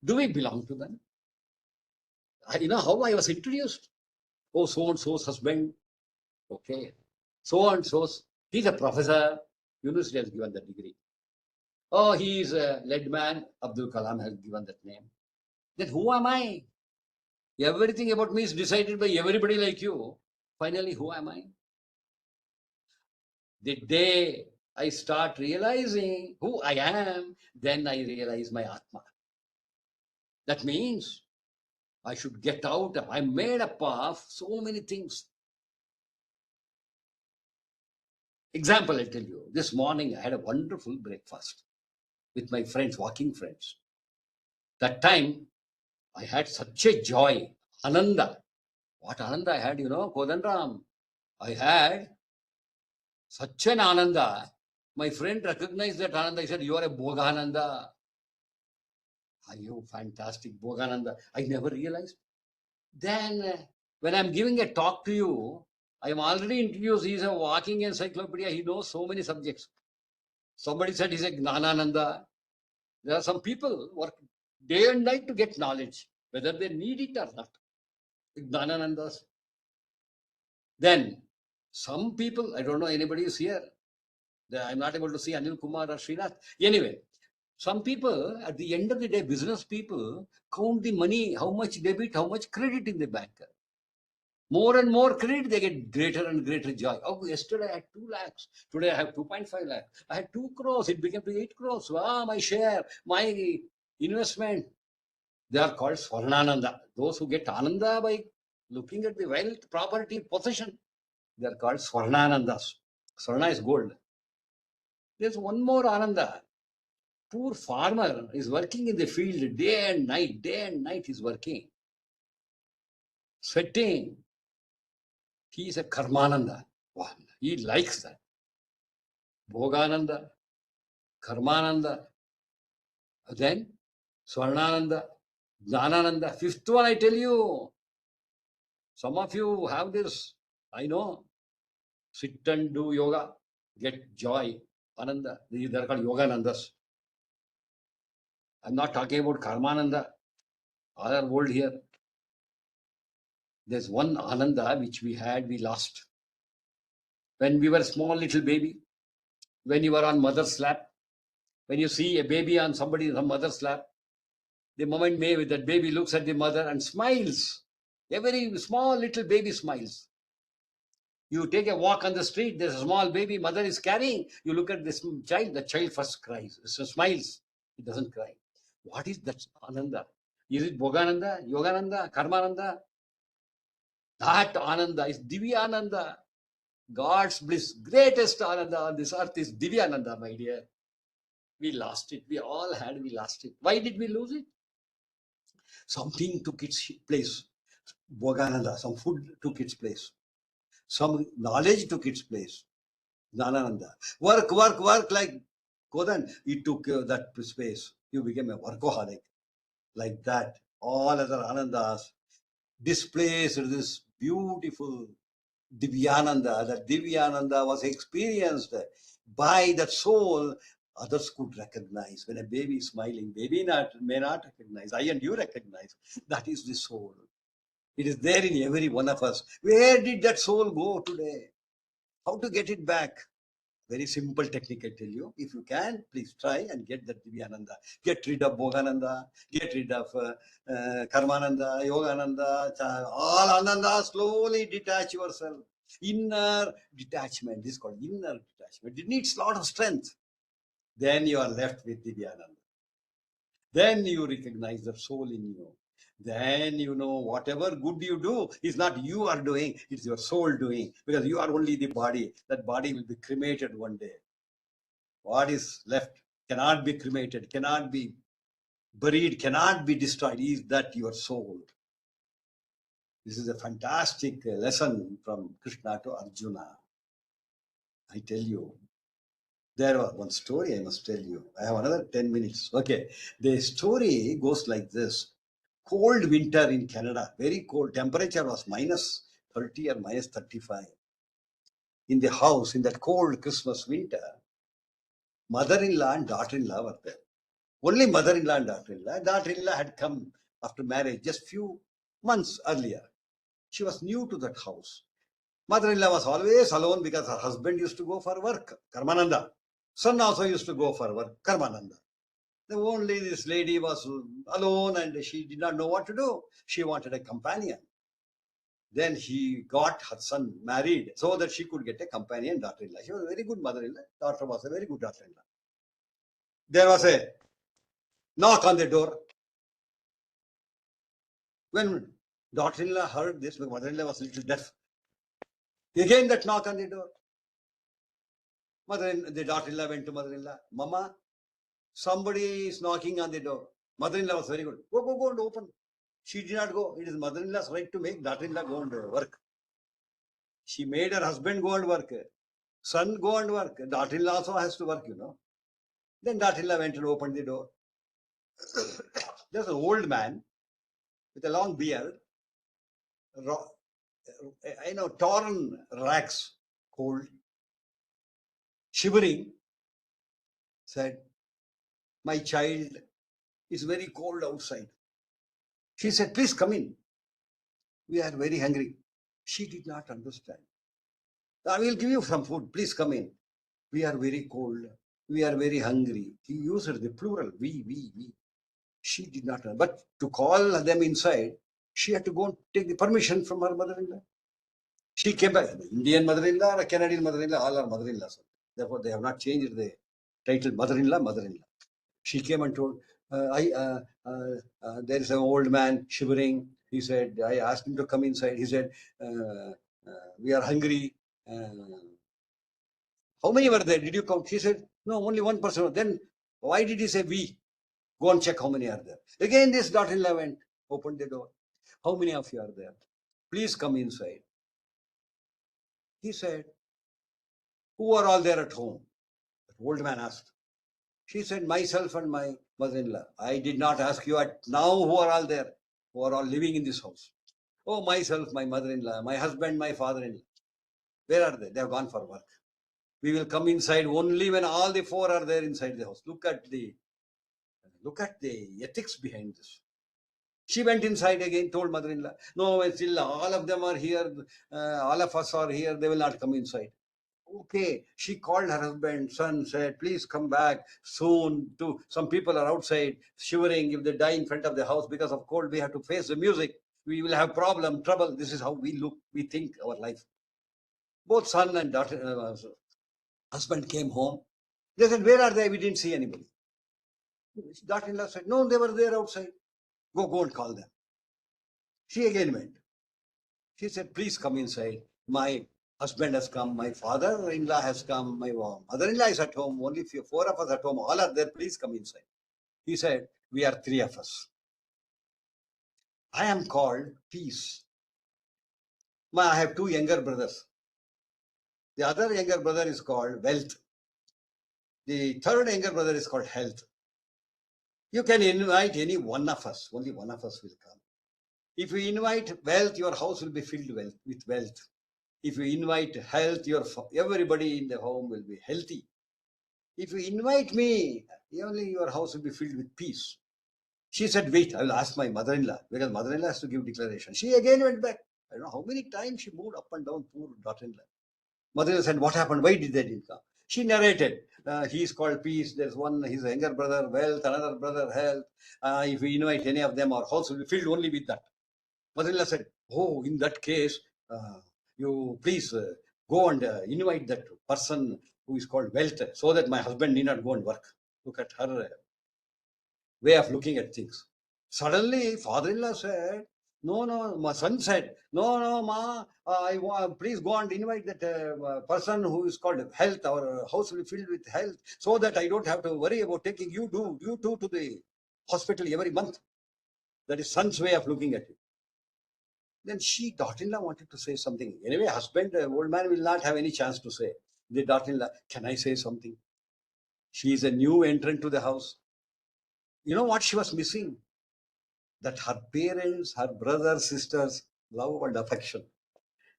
Do we belong to them? You know how I was introduced? Oh, so and so's husband. Okay. So and so's. He's a professor. University has given the degree. Oh, he's a lead man. Abdul Kalam has given that name. Then who am I? Everything about me is decided by everybody like you. Finally, who am I? The day I start realizing who I am, then I realize my Atma. That means I should get out of, I'm made up of so many things. Example, I'll tell you. This morning I had a wonderful breakfast with my friends, walking friends. That time I had such a joy, Ananda. What Ananda I had, Kodandram. I had such an Ananda. My friend recognized that Ananda. He said, "You are a Bhogananda." Are you fantastic, Bhogananda? I never realized. Then, when I'm giving a talk to you, I am already introduced. He's a walking encyclopedia. He knows so many subjects. Somebody said he's a Gnanananda. There are some people work day and night to get knowledge, whether they need it or not. Gnananandas. Then, some people, I don't know anybody is here. I'm not able to see Anil Kumar or Srinath. Anyway, some people, at the end of the day, business people count the money, how much debit, how much credit in the bank. More and more credit, they get greater and greater joy. Oh, yesterday I had 2 lakhs. Today I have 2.5 lakhs. I had 2 crores. It became to 8 crores. Ah, my share, my investment. They are called Swarnananda. Those who get Ananda by looking at the wealth, property, possession, they are called Swarnanandas. Swarna is gold. There's one more Ananda. Poor farmer is working in the field day and night he's working. Sweating. He is a Karmananda. Wow. He likes that. Bhogananda, Karmananda, then Swarnananda, Jnanananda. 5th one I tell you. Some of you have this, I know. Sit and do yoga, get joy, Ananda. These are called Yoganandas. I'm not talking about Karmananda. Other world here. There's one Ananda which we lost. When we were a small little baby, when you were on mother's lap, when you see a baby on some mother's lap, the moment that baby looks at the mother and smiles. A very small little baby smiles. You take a walk on the street, there's a small baby mother is carrying. You look at this child, the child first cries, smiles. It doesn't cry. What is that Ananda? Is it Bhogananda, Yogananda, Karmananda? That Ananda is Divyananda. God's bliss, greatest Ananda on this earth is Divyananda, my dear. We lost it. We lost it. Why did we lose it? Something took its place. Bhogananda, some food took its place. Some knowledge took its place. Jnanananda. Work like Kodan. It took that space. You became a workaholic. Like that. All other Anandas displaced this beautiful Divyananda. That Divyananda was experienced by that soul. Others could recognize. When a baby is smiling, baby may not recognize. I and you recognize. That is the soul. It is there in every one of us. Where did that soul go today? How to get it back? Very simple technique, I tell you. If you can, please try and get that Divyananda. Get rid of Bhogananda. Get rid of Karmananda, Yogananda, all Ananda. Slowly detach yourself. Inner detachment. This is called inner detachment. It needs a lot of strength. Then you are left with Divyananda. Then you recognize the soul in you. Then you know whatever good you do is not you are doing, it's your soul doing, because you are only the body. That body will be cremated one day. What is left cannot be cremated, cannot be buried, cannot be destroyed. Is that your soul? This is a fantastic lesson from Krishna to Arjuna. I tell you, there was one story I must tell you. I have another 10 minutes. Okay. The story goes like this. Cold winter in Canada, very cold. Temperature was minus 30 or minus 35. In the house, in that cold Christmas winter, mother-in-law and daughter-in-law were there. Only mother-in-law and daughter-in-law. Daughter-in-law had come after marriage just few months earlier. She was new to that house. Mother-in-law was always alone because her husband used to go for work, Karmananda. Son also used to go for work, Karmananda. The only this lady was alone and she did not know what to do. She wanted a companion. Then he got her son married so that she could get a companion daughter-in-law. She was a very good mother-in-law. Daughter was a very good daughter-in-law. There was a knock on the door. When daughter-in-law heard this, because mother-in-law was a little deaf, again that knock on the door. The daughter-in-law went to mother-in-law. Mama, somebody is knocking on the door. Mother-in-law was very good. Go and open. She did not go. It is mother-in-law's right to make daughter-in-law go and work. She made her husband go and work. Son go and work. Daughter-in-law also has to work, you know. Then daughter-in-law went and opened the door. There's an old man with a long beard, torn rags, cold, shivering, said, my child is very cold outside. She said, please come in. We are very hungry. She did not understand. I will give you some food. Please come in. We are very cold. We are very hungry. He used the plural, we. She did not know. But to call them inside, she had to go and take the permission from her mother-in-law. She came back. Indian mother-in-law or a Canadian mother-in-law, all are mother-in-laws. Therefore, they have not changed the title mother-in-law, mother-in-law. She came and told, there is an old man shivering. He said, I asked him to come inside. He said, we are hungry. How many were there? Did you count? She said, no, only one person. Then why did he say we? Go and check how many are there. Again, this daughter-in-law went, opened the door. How many of you are there? Please come inside. He said, who are all there at home? The old man asked. She said, myself and my mother-in-law. I did not ask you now who are all there, who are all living in this house. Oh, myself, my mother-in-law, my husband, my father-in-law. Where are they? They have gone for work. We will come inside only when all the four are there inside the house. Look at the ethics behind this. She went inside again, told mother-in-law, no, still all of them are here, all of us are here, they will not come inside. Okay, she called her husband, son, said, please come back soon. Some people are outside shivering. If they die in front of the house because of cold, we have to face the music. We will have trouble. This is how we think our life. Both son and daughter, husband came home. They said, where are they? We didn't see anybody. Daughter-in-law said, no, they were there outside. Go and call them. She again went. She said, please come inside. My husband has come. My father-in-law has come. My mother-in-law is at home. Only four of us at home. All are there. Please come inside. He said, we are three of us. I am called Peace. I have two younger brothers. The other younger brother is called Wealth. The third younger brother is called Health. You can invite any one of us. Only one of us will come. If you invite wealth, your house will be filled with wealth. If you invite health, everybody in the home will be healthy. If you invite me, only your house will be filled with peace. She said, wait, I will ask my mother-in-law, because mother-in-law has to give declaration. She again went back. I don't know how many times she moved up and down, poor daughter-in-law. Mother-in-law said, what happened? Why did they didn't come? She narrated, he is called Peace. There's one, his younger brother, Wealth, another brother, Health. If we invite any of them, our house will be filled only with that. Mother-in-law said, oh, in that case, you please go and invite that person who is called Wealth so that my husband need not go and work. Look at her way of looking at things. Suddenly, father-in-law said, no, my son said, no, ma, please go and invite that person who is called Health. Our house will be filled with health so that I don't have to worry about taking you two to the hospital every month. That is son's way of looking at it. Then daughter-in-law wanted to say something. Anyway, husband, old man will not have any chance to say. The daughter-in-law, can I say something? She is a new entrant to the house. You know what she was missing? That her parents, her brothers, sisters, love and affection.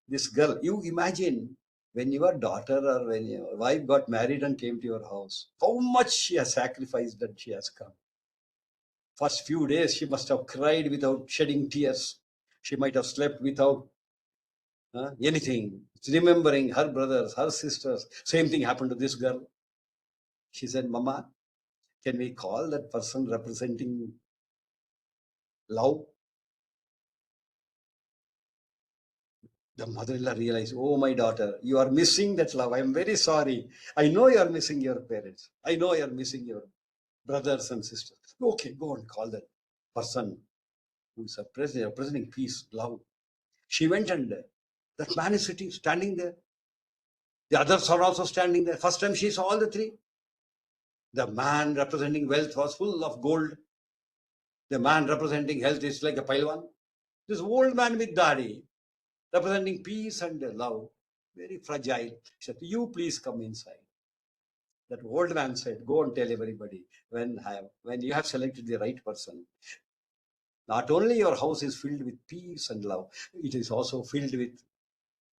This girl, you imagine when your daughter or when your wife got married and came to your house, how much she has sacrificed that she has come. First few days, she must have cried without shedding tears. She might have slept without anything, remembering her brothers, her sisters. Same thing happened to this girl. She said, Mama, can we call that person representing love? The mother-in-law realized, oh, my daughter, you are missing that love. I am very sorry. I know you are missing your parents. I know you are missing your brothers and sisters. Okay, go and call that person who is representing peace, love. She went and that man is sitting, standing there. The others are also standing there. First time she saw all the three. The man representing wealth was full of gold. The man representing health is like a Paiwan. This old man with daddy, representing peace and love, very fragile. He said, you please come inside. That old man said, go and tell everybody, when you have selected the right person, not only your house is filled with peace and love, it is also filled with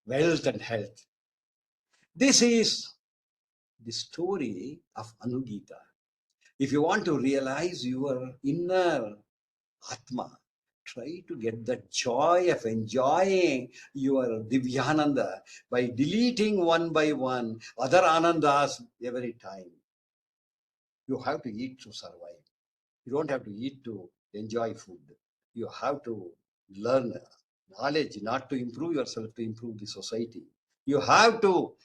wealth and health. This is the story of ANUGITA. If you want to realize your inner Atma, try to get the joy of enjoying your Divyananda by deleting one by one other Anandas every time. You have to eat to survive. You don't have to eat to enjoy food. You have to learn knowledge, not to improve yourself, to improve the society. You have to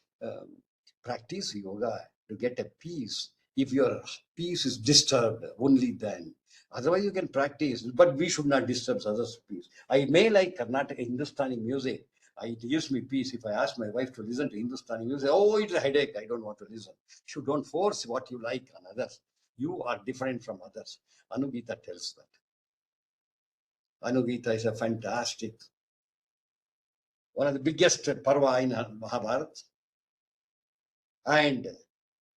practice yoga to get a peace. If your peace is disturbed, only then. Otherwise, you can practice, but we should not disturb others' peace. I may like Karnataka Hindustani music. It gives me peace. If I ask my wife to listen to Hindustani music, oh, it's a headache. I don't want to listen. You don't force what you like on others. You are different from others. ANUGITA tells that. ANUGITA is a fantastic, one of the biggest parva in Mahabharata. And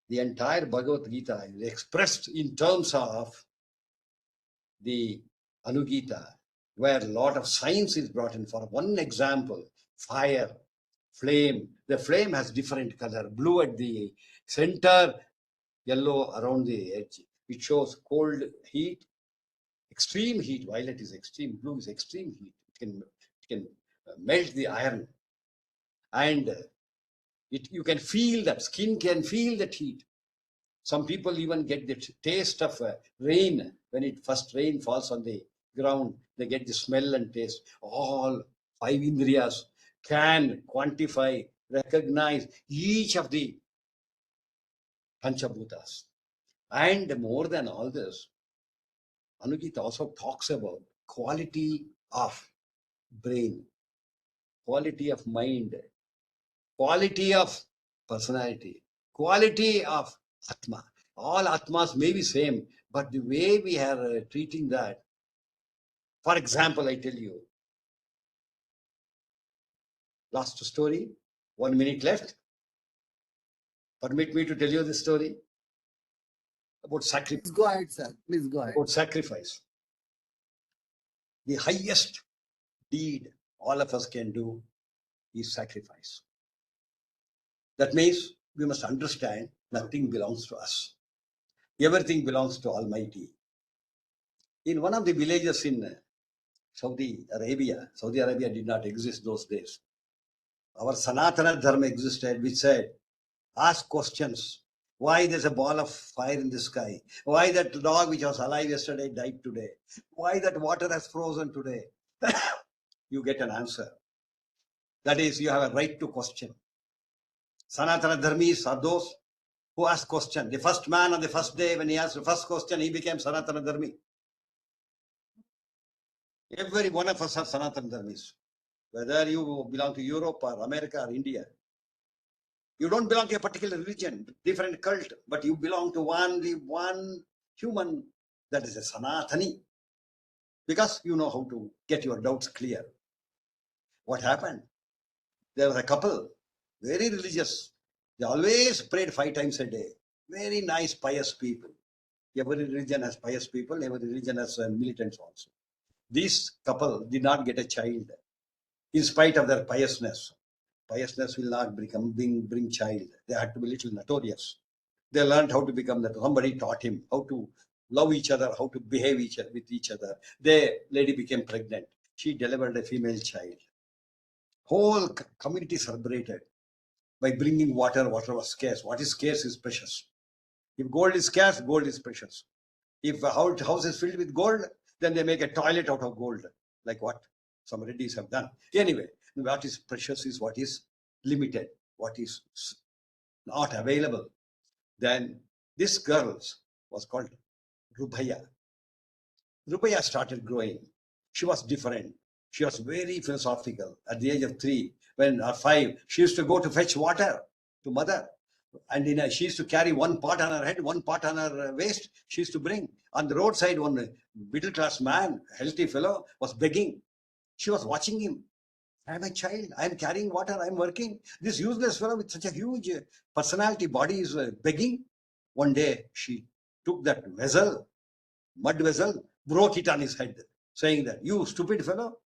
the entire Bhagavad Gita is expressed in terms of the ANUGITA, where a lot of science is brought in. For one example, fire, flame. The flame has different color, blue at the center, yellow around the edge. It shows cold heat, extreme heat. Violet is extreme, blue is extreme heat. It can melt the iron. And you can feel that, skin can feel that heat. Some people even get the taste of rain. When first rain falls on the ground, they get the smell and taste. All five indriyas can quantify, recognize each of the Panchabhutas. And more than all this, ANUGITA also talks about quality of brain, quality of mind, quality of personality, quality of Atma. All Atmas may be same, but the way we are treating that. For example, I tell you, last story, 1 minute left. Permit me to tell you this story about sacrifice. Please go ahead, sir. Please go ahead. About sacrifice. The highest deed all of us can do is sacrifice. That means we must understand nothing belongs to us. Everything belongs to Almighty. In one of the villages in Saudi Arabia did not exist those days. Our Sanatana Dharma existed, which said, ask questions. Why there's a ball of fire in the sky? Why that dog which was alive yesterday died today? Why that water has frozen today? You get an answer. That is, you have a right to question. Sanatana Dharmis are those who ask question. The first man on the first day, when he asked the first question, he became Sanatana Dharmi. Every one of us are Sanatana Dharmis. Whether you belong to Europe or America or India. You don't belong to a particular religion, different cult, but you belong to only one human, that is a Sanatani. Because you know how to get your doubts clear. What happened? There was a couple, very religious, They always prayed 5 times a day. Very nice, pious people. Every religion has pious people. Every religion has militants also. This couple did not get a child in spite of their piousness. Piousness will not bring child. They had to be little notorious. They learned how to become that. Somebody taught him how to love each other, how to behave with each other. The lady became pregnant. She delivered a female child. Whole community celebrated by bringing water. Water was scarce. What is scarce is precious. If gold is scarce, gold is precious. If a house is filled with gold, then they make a toilet out of gold, like what some Reddis have done. Anyway, what is precious is what is limited, what is not available. Then this girl was called Rubhaya. Rubhaya started growing. She was different. She was very philosophical. At the age of 3, when or 5, she used to go to fetch water to mother. And she used to carry one pot on her head, one pot on her waist. She used to bring. On the roadside, one middle-class man, healthy fellow, was begging. She was watching him. I am a child. I am carrying water. I am working. This useless fellow with such a huge personality body is begging. One day, she took that vessel, mud vessel, broke it on his head, saying that, you stupid fellow,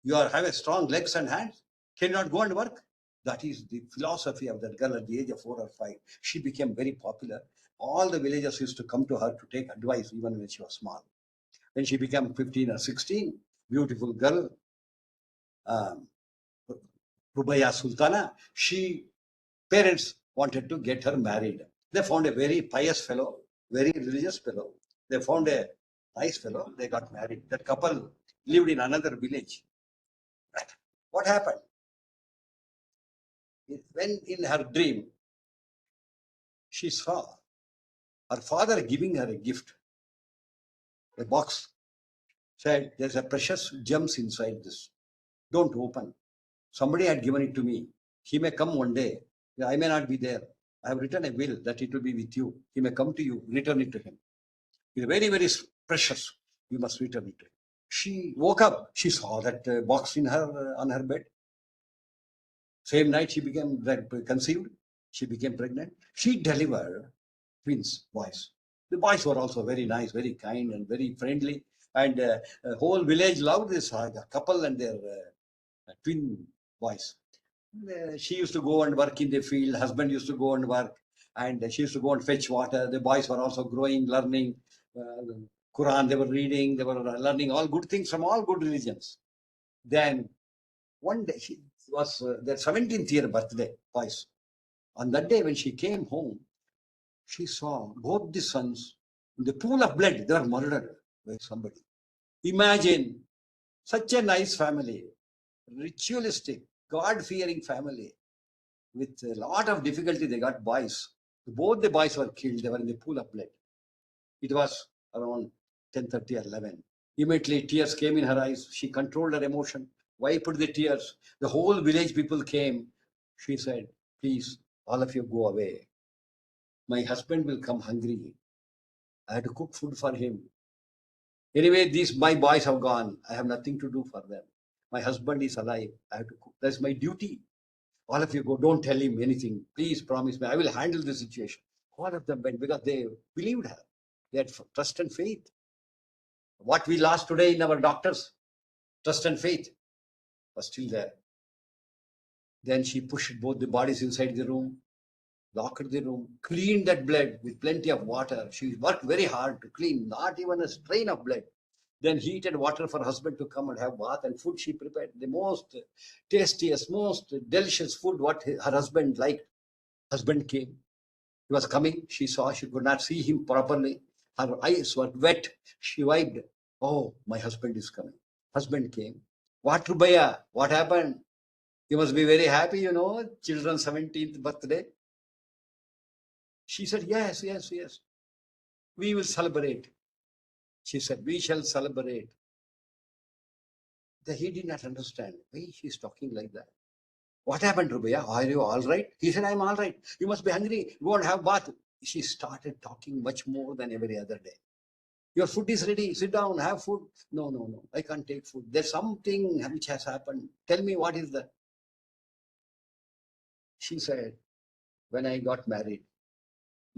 you have a strong legs and hands. Can you not go and work? That is the philosophy of that girl at the age of 4 or 5. She became very popular. All the villagers used to come to her to take advice even when she was small. When she became 15 or 16, beautiful girl, Rubaya Sultana, parents wanted to get her married. They found a very pious fellow, very religious fellow. They found a nice fellow. They got married. That couple lived in another village. What happened? When in her dream, she saw her father giving her a gift, a box, said, there's a precious gems inside this. Don't open. Somebody had given it to me. He may come one day. I may not be there. I have written a will that it will be with you. He may come to you. Return it to him. It's very, very precious. You must return it to him. She woke up. She saw that box in her on her bed. Same night she became conceived. She became pregnant. She delivered twins, boys. The boys were also very nice, very kind, and very friendly. And the whole village loved this couple and their twin boys. She used to go and work in the field. Husband used to go and work, and she used to go and fetch water. The boys were also growing, learning Quran. They were reading. They were learning all good things from all good religions. Then one day, she was their 17th year birthday, boys. On that day, when she came home, she saw both the sons in the pool of blood. They were murdered by somebody. Imagine such a nice family, ritualistic, God-fearing family. With a lot of difficulty, they got boys. Both the boys were killed. They were in the pool of blood. It was around 10:30 or 11. Immediately, tears came in her eyes. She controlled her emotion, wiped the tears. The whole village people came. She said, please, all of you go away. My husband will come hungry. I had to cook food for him. Anyway, my boys have gone. I have nothing to do for them. My husband is alive. I have to cook. That's my duty. All of you go. Don't tell him anything. Please promise me. I will handle the situation. All of them went because they believed her. They had trust and faith. What we lost today in our doctors, trust and faith, was still there. Then she pushed both the bodies inside the room, locked the room, cleaned that blood with plenty of water. She worked very hard to clean, not even a strain of blood. Then heated water for husband to come and have bath, and food she prepared. The most tastiest, most delicious food what her husband liked. Husband came. He was coming. She saw she could not see him properly. Her eyes were wet. She wiped. Oh, my husband is coming. Husband came. What, Rubaya? What happened? You must be very happy, children's 17th birthday. She said, yes, yes, yes. We will celebrate. She said, we shall celebrate. He did not understand why she's talking like that. What happened, Rubaya? Are you all right? He said, I'm all right. You must be hungry. Go and have bath. She started talking much more than every other day. Your food is ready. Sit down, have food. No, no, no. I can't take food. There's something which has happened. Tell me what is that? She said, when I got married.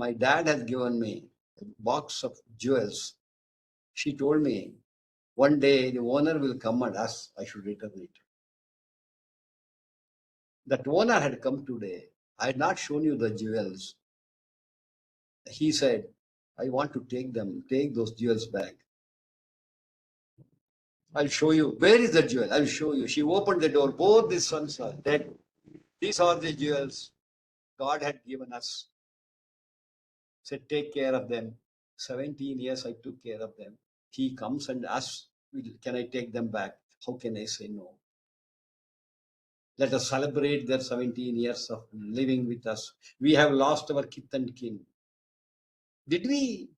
My dad has given me a box of jewels. She told me one day the owner will come and ask I should return it. That owner had come today. I had not shown you the jewels. He said, I want to take those jewels back. I'll show you. Where is the jewel? I'll show you. She opened the door. Both the sons are dead. These are the jewels God had given us. Said, take care of them. 17 years I took care of them. He comes and asks, can I take them back? How can I say no? Let us celebrate their 17 years of living with us. We have lost our kith and kin. Did we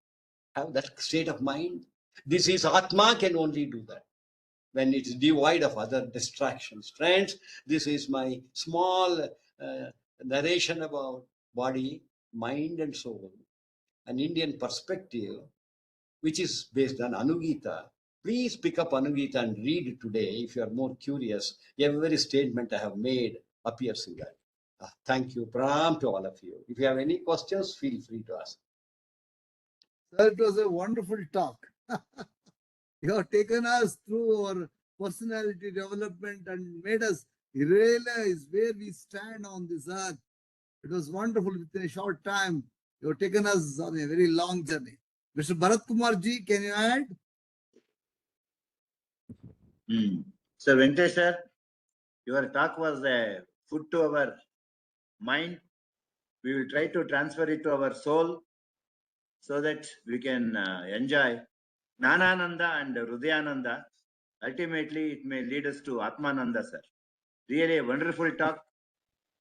have that state of mind? This is Atma can only do that when it is devoid of other distractions. Friends, this is my small narration about body, mind, and soul, an Indian perspective, which is based on Anugita. Please pick up Anugita and read it today if you are more curious. Every statement I have made appears in that. Thank you. Pranam to all of you. If you have any questions, feel free to ask. Sir, it was a wonderful talk. You have taken us through our personality development and made us realize where we stand on this earth. It was wonderful. Within a short time, you have taken us on a very long journey. Mr. Bharat Kumar ji, can you add? Sir Venkatesh sir, your talk was food to our mind. We will try to transfer it to our soul so that we can enjoy Jnanananda and Hrudayananda. Ultimately, it may lead us to Atmananda, sir. Really a wonderful talk.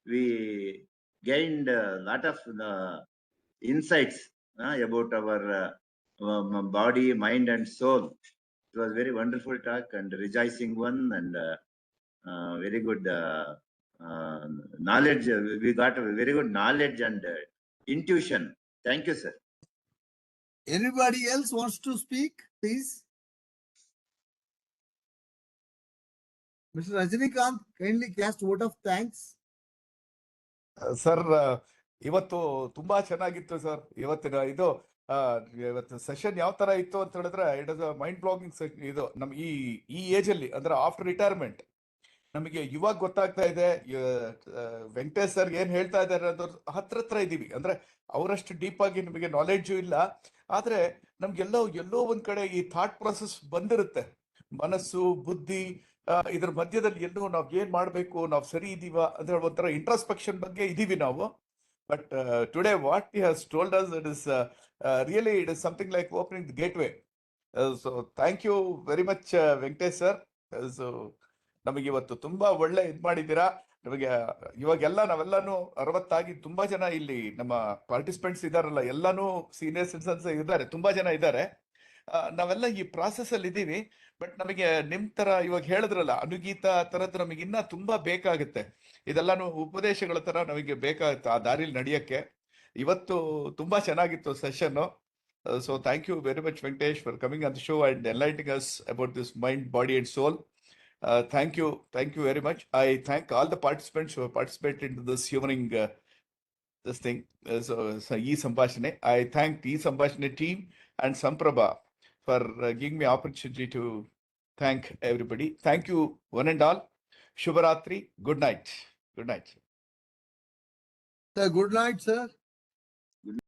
We gained a lot of insights about our body, mind, and soul. It was very wonderful talk and rejoicing one, and very good knowledge. We got a very good knowledge and intuition. Thank you, sir. Anybody else wants to speak, please? Mr. Rajanikanth, kindly cast vote of thanks. Sir ಇವತ್ತು ತುಂಬಾ ಚೆನ್ನಾಗಿತ್ತು sir. ಇವತ್ತಿನ ಇವತ್ತು session ಯಾವ ತರ ಇತ್ತು ಅಂತ ಹೇಳಿದ್ರೆ, ಇಟ್ ಇಸ್ ಮೈಂಡ್ ಬ್ಲಾಗಿಂಗ್ ಇದು ನಮ್ ಈ ಏಜ್ ಅಲ್ಲಿ ಅಂದ್ರೆ ಆಫ್ಟರ್ ರಿಟೈರ್ಮೆಂಟ್ ನಮಗೆ ಇವಾಗ ಗೊತ್ತಾಗ್ತಾ ಇದೆ ವೆಂಕಟೇಶ್ ಸರ್ ಏನ್ ಹೇಳ್ತಾ ಇದ್ದಾರೆ ಅನ್ನೋದು ಹತ್ರ ಇದೀವಿ. ಅಂದ್ರೆ ಅವರಷ್ಟು ಡೀಪ್ ಆಗಿ ನಮಗೆ ನಾಲೆಡ್ಜು ಇಲ್ಲ, ಆದ್ರೆ ನಮ್ಗೆಲ್ಲೋ ಒಂದ್ ಕಡೆ ಈ ಥಾಟ್ ಪ್ರೊಸೆಸ್ ಬಂದಿರುತ್ತೆ. ಮನಸ್ಸು, ಬುದ್ಧಿ, ಇದ್ರ ಮಧ್ಯದಲ್ಲಿ ಎಲ್ಲೋ ನಾವ್ ಏನ್ ಮಾಡ್ಬೇಕು, ನಾವ್ ಸರಿ ಇದೀವ ಅಂದ್ರೆ ಒಂಥರ ಇಂಟ್ರಾಸ್ಪೆಕ್ಷನ್ ಬಗ್ಗೆ ಇದೀವಿ ನಾವು. But today what he has told us, it is really it is something like opening the gateway. So thank you very much Venkatesh sir. So ನಮಗೆ ಇವತ್ತು ತುಂಬಾ ಒಳ್ಳೆ ಮಾಡಿದ್ದೀರಾ. ನಮಗೆ ಇವಾಗೆಲ್ಲ ನಾವೆಲ್ಲಾನು 60 ತುಂಬಾ ಜನ ಇಲ್ಲಿ ನಮ್ಮ ಪಾರ್ಟಿಸಿಪೆಂಟ್ಸ್ ಇದಾರಲ್ಲ, ಎಲ್ಲಾನು ಸೀನಿಯರ್ ಸಿಟಿಸನ್ಸ್ ಇದ್ದಾರೆ, ತುಂಬಾ ಜನ ಇದ್ದಾರೆ. ನಾವೆಲ್ಲ ಈ ಪ್ರಾಸೆಸ್ ಅಲ್ಲಿ ಇದ್ದೀವಿ. ಬಟ್ ನಮಗೆ ನಿಮ್ ತರ ಇವಾಗ ಹೇಳಿದ್ರಲ್ಲ ಅನುಗೀತ ತರದ್ದು ನಮಗೆ ಇನ್ನ ತುಂಬಾ ಬೇಕಾಗುತ್ತೆ. ಇದೆಲ್ಲಾನು ಉಪದೇಶಗಳ ತರ ನಮಗೆ ಬೇಕಾಗುತ್ತೆ ಆ ದಾರಿಲಿ ನಡೆಯಕ್ಕೆ. ಇವತ್ತು ತುಂಬಾ ಚೆನ್ನಾಗಿತ್ತು session. So thank you very much Venkatesh for coming on the show and enlightening us about this mind, body and soul. Thank you very much. I thank all the participants who have participated in this evening this thing. So Ee Sambhashane. I thank Ee Sambhashane team and Samprabha for giving me opportunity to thank everybody. Thank you one and all. Shubharatri. Good night. Good night. Sir, good night, sir.